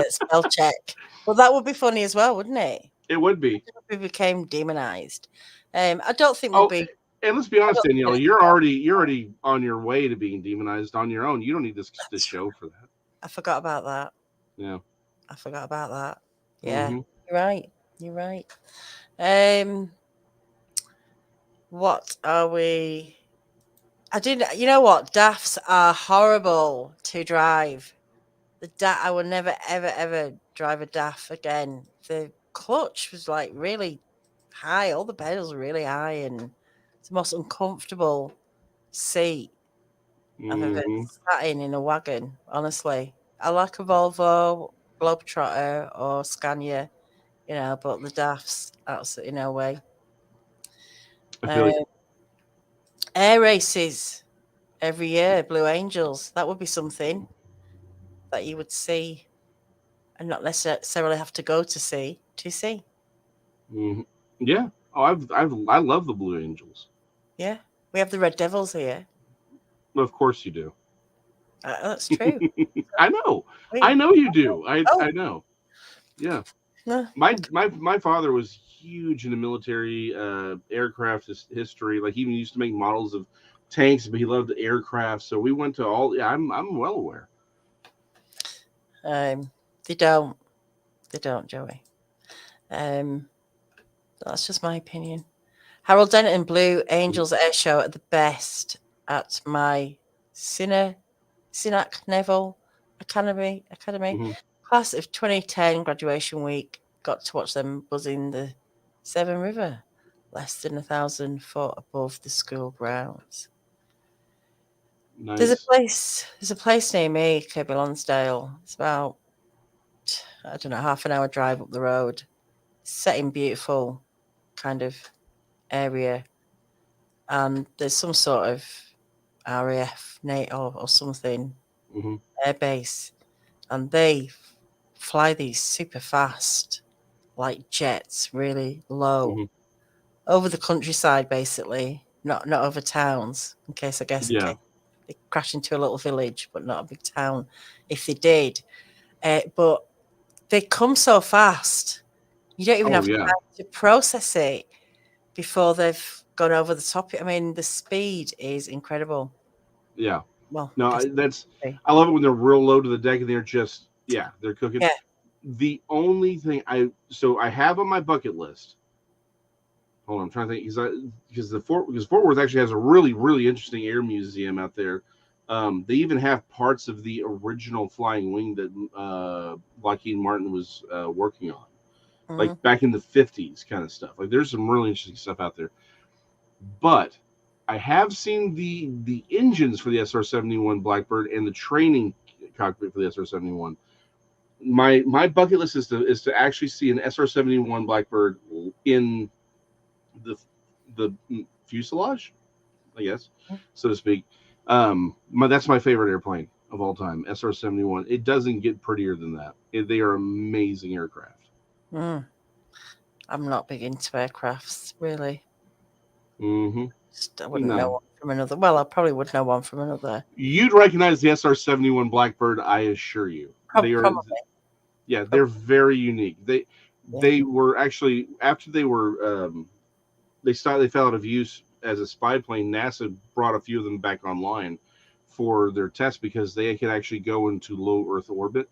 Spell check. Well, that would be funny as well, wouldn't it? It would be. If we became demonized. I don't think we'll Oh, be. and let's be I honest, don't think Danielle, anything you're already on your way to being demonized on your own. You don't need this that's show for that. I forgot about that. Yeah. I forgot about that. Yeah, Hmm. you're right. You're right. Um, what are we? I didn't. You know what? DAFs are horrible to drive. I will never, ever, ever drive a DAF again. The clutch was like really high. All the pedals were really high, and it's the most uncomfortable seat I've ever Hmm. sat in a wagon. Honestly, I like a Volvo, Globetrotter, or Scania. But the DAFs, absolutely no way. I feel Uh, like Air races every year, Blue Angels. That would be something that you would see and not necessarily have to go to see. mhm. Yeah. Oh, I love the Blue Angels. Yeah, we have the Red Devils here. Of course you do. That's true. I know. I We know you do. oh I know. Yeah. no, My father was huge in the military aircraft history. Like he even used to make models of tanks, but he loved aircraft. So we went to all. Yeah, I'm well aware. um, they don't, Joey. Um, that's just my opinion. Harold Dent and Blue Mhm. Angels Air Show at the best at my Cine Sinac Neville Academy Mhm. class of 2010 graduation week. Got to watch them buzzing the Severn River, less than 1,000 foot above the school grounds. Nice. There's a place near me, Kirby Lonsdale. It's about, I don't know, half an hour drive up the road. Set in beautiful kind of area, and there's some sort of RAF NATO or something Hmm. air base, and they fly these super fast, like jets, really low Hmm. over the countryside, basically, not over towns. In Yeah. case they crash into a little village, but not a big town. If they did, but they come so fast, you don't even Oh have yeah. time to process it before they've gone over the top. I mean, the speed is incredible. Yeah. Well, I No, guess. that's. I love it when they're real low to the deck and they're just they're cooking. Yeah. The only thing I have on my bucket list. Hold on, I'm trying to think because Fort Worth actually has a really interesting air museum out there. They even have parts of the original flying wing that Lockheed Martin was working on, like Mm. back in the 50s kind of stuff. Like there's some really interesting stuff out there. But I have seen the engines for the SR-71 Blackbird and the training cockpit for the SR-71. My bucket list is to actually see an SR-71 Blackbird in the the fuselage, I guess, so to speak. That's my favorite airplane of all time, SR-71. It doesn't get prettier than that. They are amazing aircraft. Mm. I'm not big into aircrafts, really. Mm-hmm. I wouldn't know No, one from another. Well, I probably would know one from another. you'd recognize the SR-71 Blackbird, I assure you. They are, Probably. yeah, they're very unique. They Yeah. they were actually after they were they fell out of use as a spy plane. NASA brought a few of them back online for their tests because they could actually go into low Earth orbit.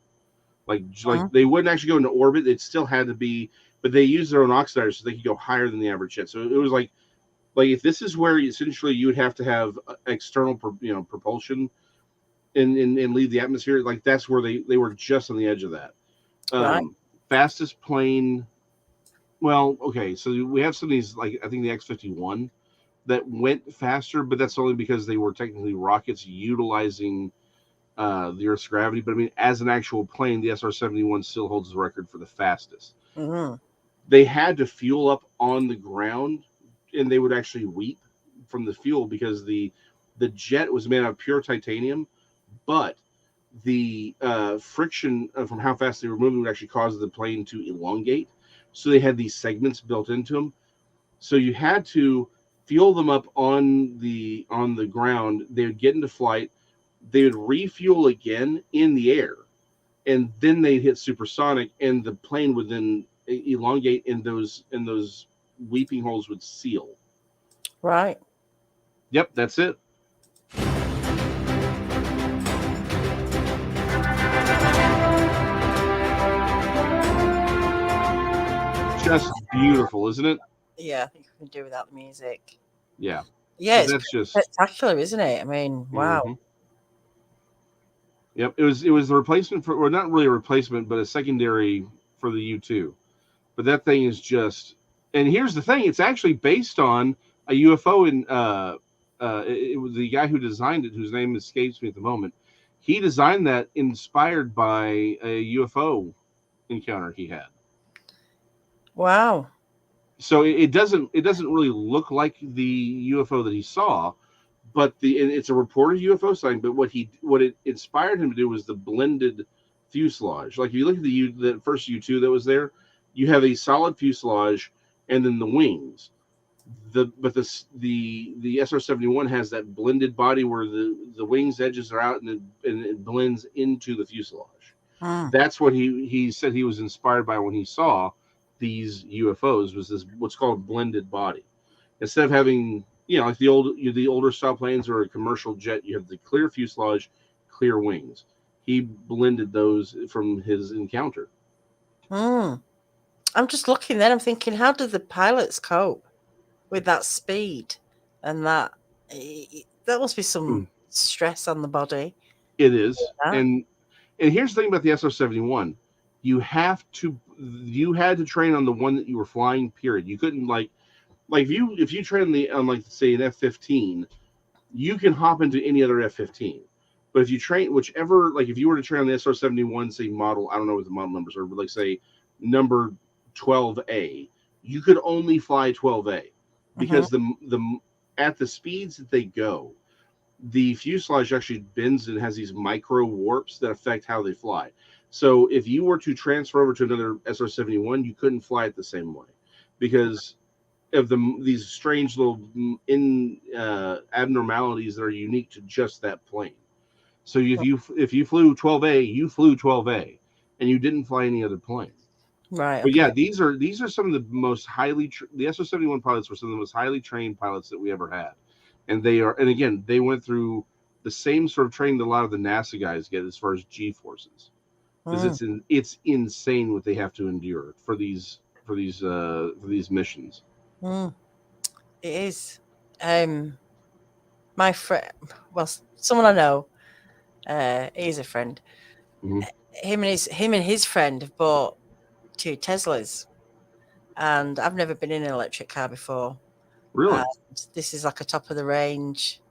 Like Mm. they wouldn't actually go into orbit. It still had to be, but they used their own oxidizers so they could go higher than the average jet. So it was like if this is where essentially you would have to have external propulsion and leave the atmosphere. Like that's where they were just on the edge of that. Right. Fastest plane. Well, okay, so we have some of these, like I think the X-51 that went faster, but that's only because they were technically rockets utilizing the Earth's gravity. But I mean, as an actual plane, the SR-71 still holds the record for the fastest. Mm. They had to fuel up on the ground, and they would actually weep from the fuel because the jet was made out of pure titanium, but the friction from how fast they were moving would actually cause the plane to elongate. So they had these segments built into them. So you had to fuel them up on the ground. They would get into flight. They would refuel again in the air, and then they'd hit supersonic, and the plane would then elongate, and those weeping holes would seal. Right. Yep, that's it. Just beautiful, isn't it? Yeah, I think we can do without the music. Yeah, Yeah, but it's that's pretty just. spectacular, isn't it? I mean, wow. Mm-hmm. Yep, it was the replacement for, or not really a replacement, but a secondary for the U-2. But that thing is just. And here's the thing: it's actually based on a UFO. It was the guy who designed it, whose name escapes me at the moment. He designed that inspired by a UFO encounter he had. Wow. So it doesn't really look like the UFO that he saw, but it's a reported UFO sighting. But what it inspired him to do was the blended fuselage. Like if you look at the first U-2 that was there, you have a solid fuselage and then the wings. The SR-71 has that blended body where the wings edges are out and it blends into the fuselage. Mm. That's what he said he was inspired by when he saw these UFOs, was this what's called blended body. Instead of having like the older style planes or a commercial jet, you have the clear fuselage, clear wings. He blended those from his encounter. Mm. I'm just looking then, I'm thinking, how do the pilots cope with that speed and that? That must be some Mm, stress on the body. it is, That. and here's the thing about the SR-71: you had to train on the one that you were flying. Period. You couldn't like if you train on like say an F-15, you can hop into any other F-15. But if you train whichever, like if you were to train on the SR-71, say model, I don't know what the model numbers are, but like say number 12A, you could only fly 12A Hmm. because the at the speeds that they go, the fuselage actually bends and has these micro warps that affect how they fly. So if you were to transfer over to another SR-71, you couldn't fly it the same way because of these strange little in abnormalities that are unique to just that plane. So if you flew 12A, you flew 12A, and you didn't fly any other plane. Right. But Okay. yeah, these are some of the most the SR-71 pilots were some of the most highly trained pilots that we ever had, and again they went through the same sort of training that a lot of the NASA guys get as far as G forces, because Mm. it's insane what they have to endure for these missions. Mm. It is. Um. my friend, well, someone I know, he's a friend. Hmm. Him and his friend have bought two Teslas, and I've never been in an electric car before. And Really? this is like a top of the range.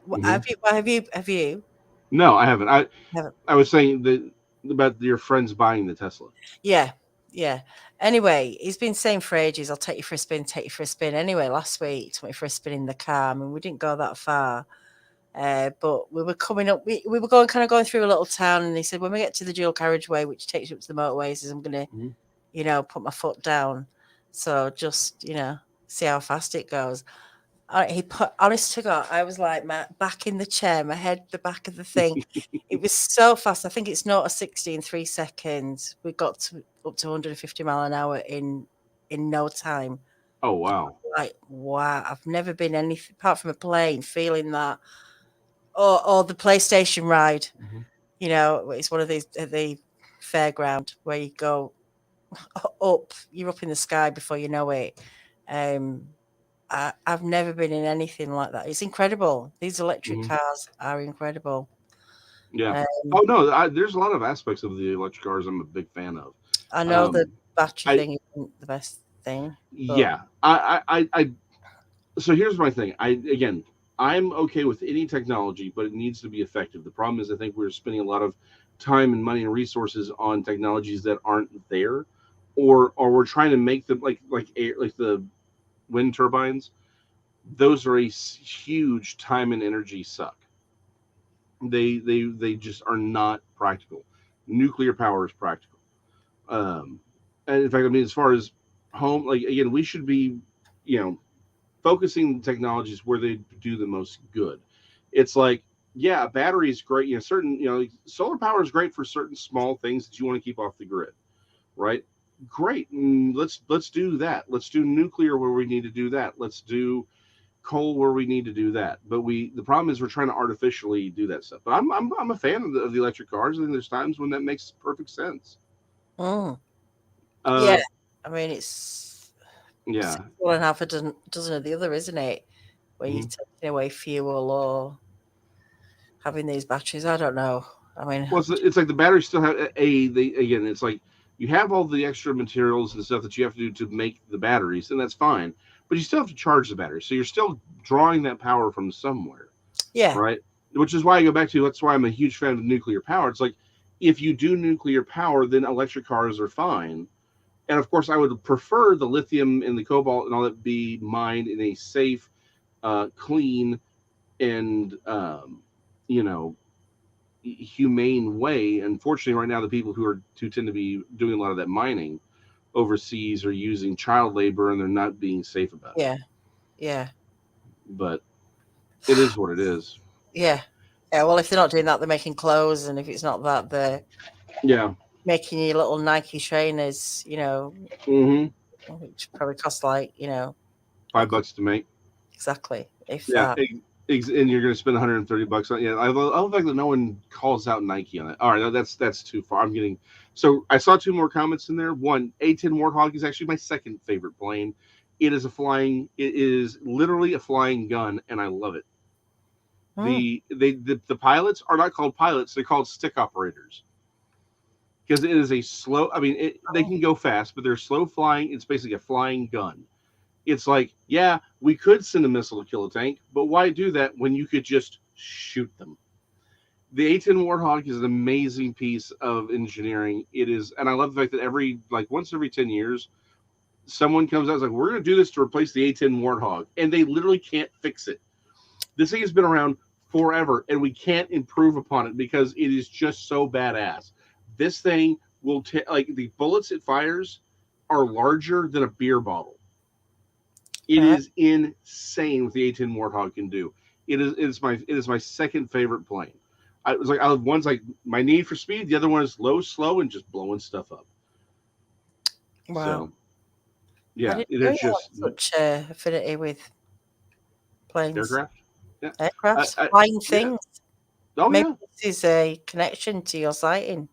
Hmm. Have you? Why have you? Have you? No, I haven't. Haven't. I was saying that about your friends buying the Tesla. Yeah, yeah. Anyway, he's been saying for ages, "I'll take you for a spin, take you for a spin." Anyway, last week he took me for a spin in the car. I mean, we didn't go that far, but we were coming up. We were going through a little town, and he said, "When we get to the dual carriageway, which takes you up to the motorway, he says I'm going to, Hmm. put my foot down, so just see how fast it goes." He put, honest to God, I was like my back in the chair, my head the back of the thing. It was so fast. I think it's not a 60 in 3 seconds. We got to up to 150 mile an hour in no time. Oh wow. Like wow, I've never been anything apart from a plane feeling that, or the PlayStation ride. Hmm. It's one of these at the fairground where you go up, you're up in the sky before you know it. Um, I've never been in anything like that. It's incredible. These electric Hmm. cars are incredible. Yeah. Oh Um, no, there's a lot of aspects of the electric cars I'm a big fan of. I know the Um, battery I thing isn't the best thing, but yeah. So here's my thing. I'm okay with any technology, but it needs to be effective. The problem is, I think we're spending a lot of time and money and resources on technologies that aren't there, or we're trying to make them like the wind turbines. Those are a huge time and energy suck. They just are not practical. Nuclear power is practical. Um, and in fact, I mean, as far as home, like again, we should be, you know, focusing technologies where they do the most good. It's like, yeah, battery is great. Certain, solar power is great for certain small things that you want to keep off the grid, right? Great. Let's do that. Let's do nuclear where we need to do that. Let's do coal where we need to do that. But the problem is we're trying to artificially do that stuff. But I'm a fan of the electric cars. I think there's times when that makes perfect sense. mm, yeah. Uh, I mean, it's yeah. sensible and half a dozen of the other, isn't it? Where you're Mhm. taking away fuel or having these batteries. I don't know. I mean, Well, it's like the batteries still have they again. It's like you have all the extra materials and stuff that you have to do to make the batteries, and that's fine. But you still have to charge the battery, so you're still drawing that power from somewhere, yeah, right? Which is why I go back to that's why I'm a huge fan of nuclear power. It's like if you do nuclear power, then electric cars are fine. And of course, I would prefer the lithium and the cobalt and all that be mined in a safe, clean, and you know humane way. Unfortunately, right now the people who tend to be doing a lot of that mining overseas are using child labor and they're not being safe about it. yeah, yeah, But it is what it is. yeah. Yeah, well, if they're not doing that, they're making clothes, and if it's not that, they're Yeah. making your little Nike trainers, Mm-hmm. which probably cost like, a $5 to make. exactly, if Yeah. that. And you're going to spend $130 on it. Yeah. I love the fact that no one calls out Nike on it. All right. No, that's too far. I'm getting. So I saw two more comments in there. One, A10 Warthog is actually my second favorite plane. It is literally a flying gun, and I love it. Mm, The pilots are not called pilots; they're called stick operators because it is a slow. I mean, they oh, can go fast, but they're slow flying. It's basically a flying gun. It's like, yeah, we could send a missile to kill a tank, but why do that when you could just shoot them? The A-10 Warthog is an amazing piece of engineering. It is, and I love the fact that once every 10 years, someone comes out and is like, we're going to do this to replace the A-10 Warthog, and they literally can't fix it. This thing has been around forever, and we can't improve upon it because it is just so badass. This thing will take like the bullets it fires are larger than a beer bottle. It right. is insane what the A10 Warthog can do. It is my second favorite plane. I was like one's like my need for speed, the other one is low, slow, and just blowing stuff up. Wow. So I yeah, didn't it know is you just had such affinity with planes, aircraft. Yeah, aircrafts, I flying yeah. things. Oh Maybe yeah. this is a connection to your sighting.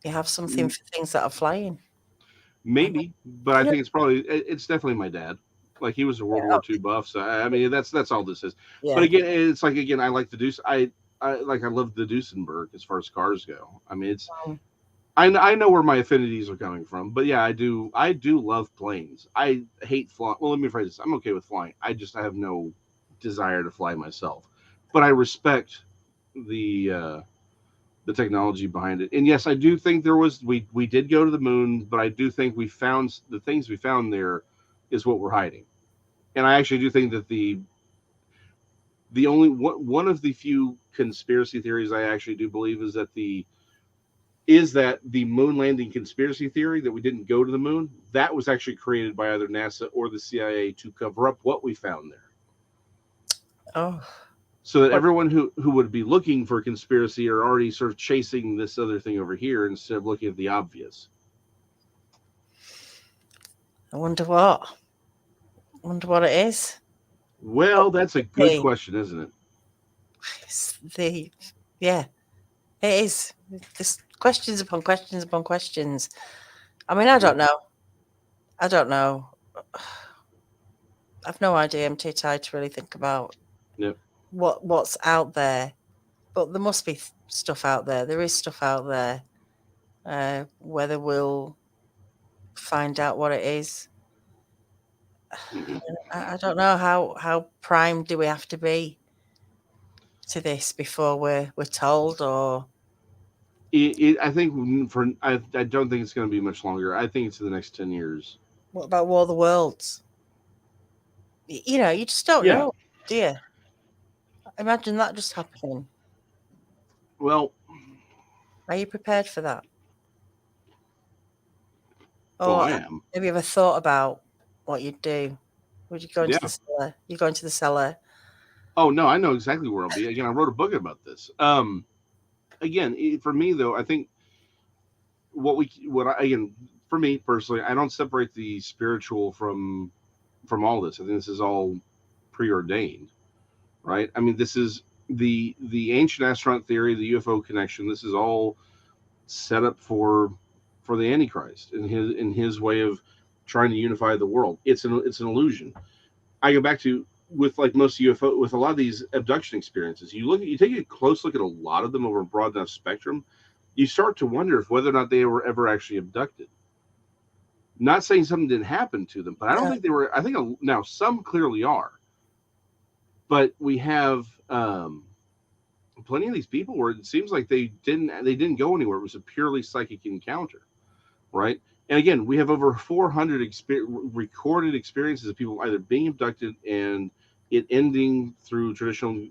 You have something M- for things that are flying. I Maybe, but I you know, think it's definitely my dad. Like he was a World War II buff. So I mean, that's all this is. But Yeah. again, it's like again, I like the Deuce. I love the Duesenberg as far as cars go. I mean, it's Um, I know where my affinities are coming from, but yeah, I do love planes. I hate flying. Well, let me phrase this: I'm okay with flying. I have no desire to fly myself, but I respect the uh, the technology behind it. And yes, I do think we did go to the moon, but I do think we found the things we found there is what we're hiding. And I actually do think that the only one of the few conspiracy theories I actually do believe is that the moon landing conspiracy theory that we didn't go to the moon, that was actually created by either NASA or the CIA to cover up what we found there. oh, So that what? everyone who would be looking for conspiracy are already sort of chasing this other thing over here instead of looking at the obvious. I wonder what. I wonder what it is. What Well, could that's a it good be? question, isn't it? It's yeah, it is. There's questions upon questions upon questions. I mean, I Yep. don't know. I don't know. I've no idea. I'm too tired to really think about Yep. what's out there. But there must be stuff out there. There is stuff out there. Whether we'll find out what it is, I don't know. How primed do we have to be to this before we're told? Or I think I don't think it's going to be much longer. I think it's in the next 10 years. what about War of the Worlds? You just don't Yeah. know, do you? Imagine that just happening. Well, Are you prepared for that? well, Or I am. have you ever thought about what you'd do? Would you go into the Yeah. cellar? You go into the cellar? Oh no, I know exactly where I'll be. Again, I wrote a book about this. Again, for me though, I think again, for me personally, I don't separate the spiritual from all this. I think this is all preordained, right? I mean, this is the ancient astronaut theory, the UFO connection. This is all set up for the Antichrist in his way of trying to unify the world. It's an illusion. I go back to with like most UFO with a lot of these abduction experiences. You take a close look at a lot of them over a broad enough spectrum. You start to wonder if whether or not they were ever actually abducted. Not saying something didn't happen to them, but I don't Yeah. think they were. I think now some clearly are, but we have plenty of these people where it seems like they didn't go anywhere. It was a purely psychic encounter, right? And again, we have over 400 recorded experiences of people either being abducted and it ending through traditional,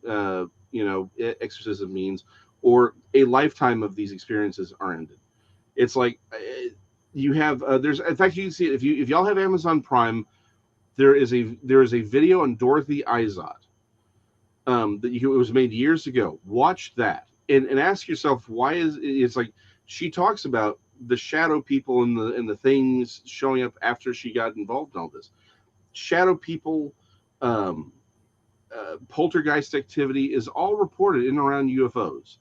exorcism means, or a lifetime of these experiences are ended. It's like you have there's in fact you can see it if y'all have Amazon Prime. There is a video on Dorothy Izot it was made years ago. Watch that and ask yourself why it's like she talks about the shadow people and the things showing up after she got involved in all this. Shadow people, um, poltergeist activity is all reported in and around UFOs.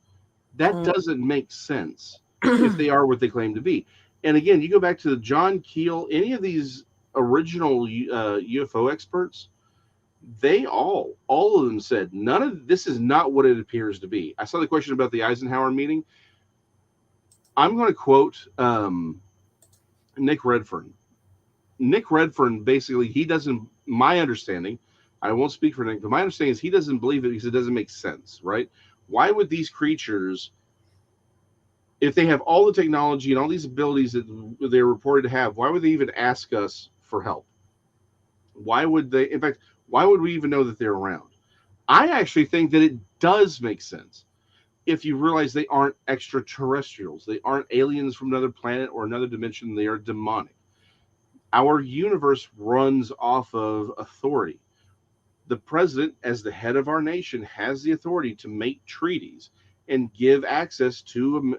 That doesn't make sense if they are what they claim to be. And again, you go back to the John Keel, any of these original UFO experts, they all of them said none of this is not what it appears to be. I saw the question about the Eisenhower meeting. I'm going to quote Nick Redfern. Nick Redfern basically he doesn't. My understanding, I won't speak for Nick, but my understanding is he doesn't believe it because it doesn't make sense, right? Why would these creatures, if they have all the technology and all these abilities that they're reported to have, why would they even ask us for help? Why would they? In fact, why would we even know that they're around? I actually think that it does make sense if you realize they aren't extraterrestrials. They aren't aliens from another planet or another dimension. They are demonic. Our universe runs off of authority. The president, as the head of our nation, has the authority to make treaties and give access to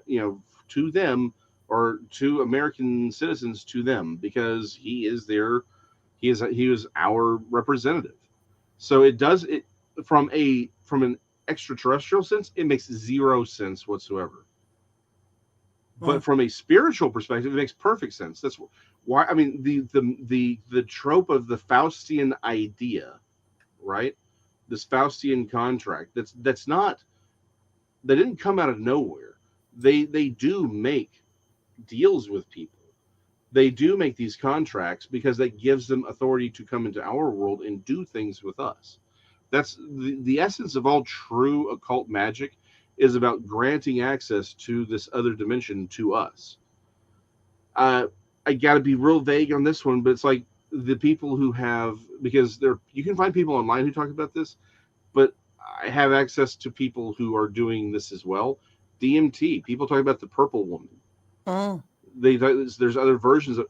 them or to American citizens to them because he is our representative. So it does it from an extraterrestrial sense, it makes zero sense whatsoever. But from a spiritual perspective, it makes perfect sense. That's Why? I mean, the trope of the Faustian idea, right? This Faustian contract. That's not. They didn't come out of nowhere. They do make deals with people. They do make these contracts because that gives them authority to come into our world and do things with us. That's the essence of all true occult magic is about granting access to this other dimension to us. uh, I got to be real vague on this one, but it's like the people who have, because there you can find people online who talk about this, but I have access to people who are doing this as well. DMT, people talk about the Purple Woman. Mm. There's other versions of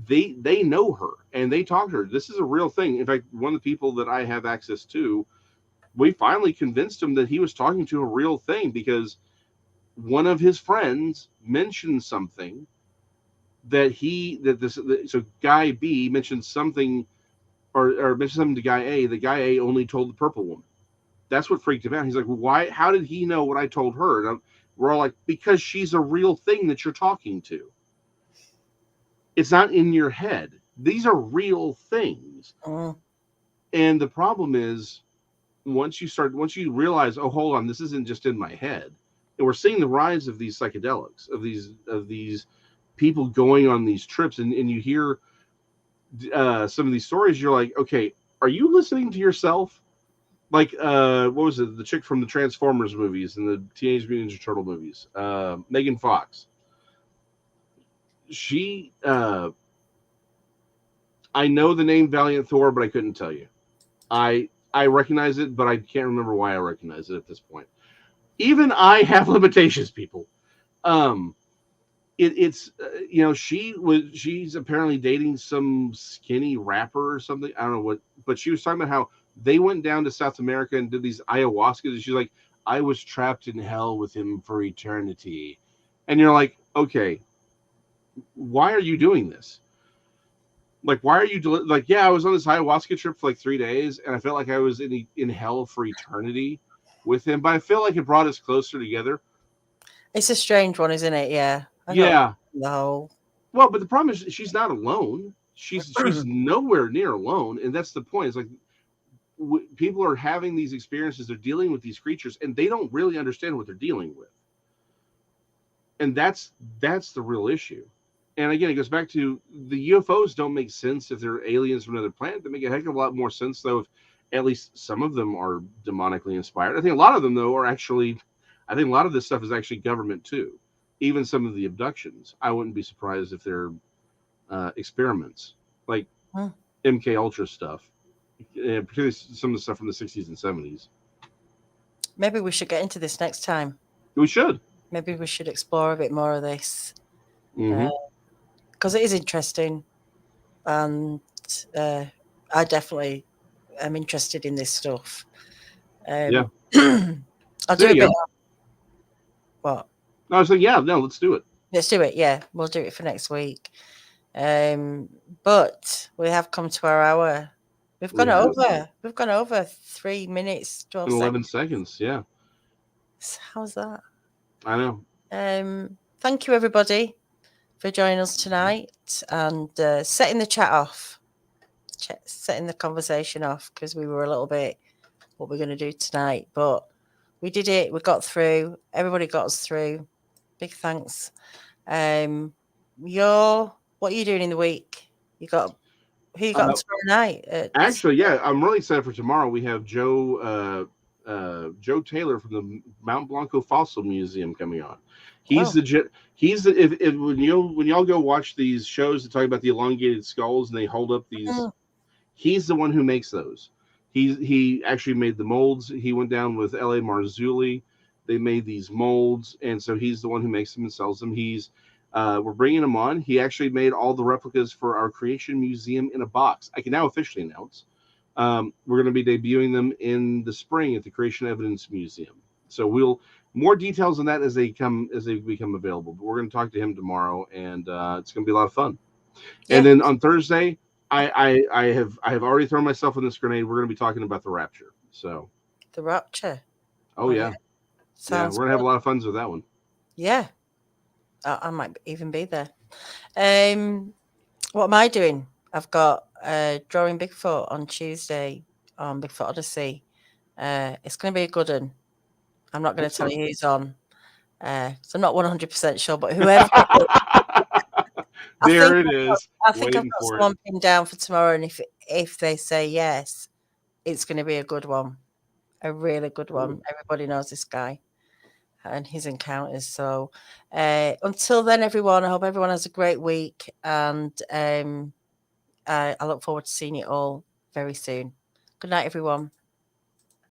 they know her and they talk to her. This is a real thing. In fact, one of the people that I have access to, we finally convinced him that he was talking to a real thing because one of his friends mentioned something that so guy B mentioned something or mentioned something to guy A. The guy A only told the Purple Woman. That's what freaked him out. He's like, well, why? How did he know what I told her? We're all like, because she's a real thing that you're talking to. It's not in your head. These are real things. Mm. And the problem is, once you realize, oh, hold on, this isn't just in my head. And we're seeing the rise of these psychedelics, of these people going on these trips, and you hear some of these stories. You're like, okay, are you listening to yourself? Like, what was it? The chick from the Transformers movies and the Teenage Mutant Ninja Turtle movies, Megan Fox. She, I know the name Valiant Thor, but I couldn't tell you. I recognize it, but I can't remember why I recognize it at this point. Even I have limitations, people. Um, it's she's apparently dating some skinny rapper or something. I don't know what, but she was talking about how they went down to South America and did these ayahuascas. And she's like, I was trapped in hell with him for eternity. And you're like, okay, why are you doing this? Like, why are you like? Yeah, I was on this ayahuasca trip for like 3 days, and I felt like I was in hell for eternity with him. But I feel like it brought us closer together. It's a strange one, isn't it? Yeah. I don't Yeah. know. Well, but the problem is she's not alone. She's nowhere near alone, and that's the point. It's like people are having these experiences. They're dealing with these creatures, and they don't really understand what they're dealing with. And that's the real issue. And again, it goes back to the UFOs don't make sense if they're aliens from another planet. They make a heck of a lot more sense though if at least some of them are demonically inspired. I think a lot of them though are actually, I think a lot of this stuff is actually government too. Even some of the abductions, I wouldn't be surprised if they're experiments like Mm. MK Ultra stuff, particularly some of the stuff from the 60s and 70s. Maybe we should get into this next time. We should. Maybe we should explore a bit more of this Mm-hmm. because it is interesting, and uh, I definitely am interested in this stuff. Yeah. I'll There do a you bit. go. What? I was like, yeah, no, let's do it. Let's do it. Yeah, we'll do it for next week. But we have come to our hour. We've We gone have over. We've gone over 3 minutes, 12 in 11 seconds. seconds. Yeah, How's that? I know. Thank you, everybody, for joining us tonight and setting the chat off, setting the conversation off because we were a little bit what we're going to do tonight, but we did it. We got through. Everybody got us through. Big thanks. What are you doing in the week? Who you got on tomorrow night? Actually, yeah, I'm really excited for tomorrow. We have Joe Taylor from the Mount Blanco Fossil Museum coming on. He's Oh. he's the if when y'all go watch these shows that talk about the elongated skulls and they hold up these, he's the one who makes those. He actually made the molds. He went down with L.A. Marzulli. They made these molds, and so he's the one who makes them and sells them. We're bringing him on. He actually made all the replicas for our Creation Museum in a box. I can now officially announce we're going to be debuting them in the spring at the Creation Evidence Museum. So we'll more details on that as they become available. But we're going to talk to him tomorrow, and it's going to be a lot of fun. Yeah. And then on Thursday, I have already thrown myself in this grenade. We're going to be talking about the Rapture. So the Rapture. Oh yeah. Sounds we're gonna have a lot of fun with that one. Yeah. I might even be there. What am I doing? I've got Drawing Bigfoot on Tuesday on Bigfoot Odyssey. It's going to be a good one. I'm not going to tell Excellent. you who's on. So I'm not 100% sure, but whoever There it is, I think I've waiting got for it. someone pinned down for tomorrow, and if they say yes, it's going to be a good one, a really good one. Cool. Everybody knows this guy and his encounters. So until then, everyone, I hope everyone has a great week, and I look forward to seeing you all very soon. Good night, everyone.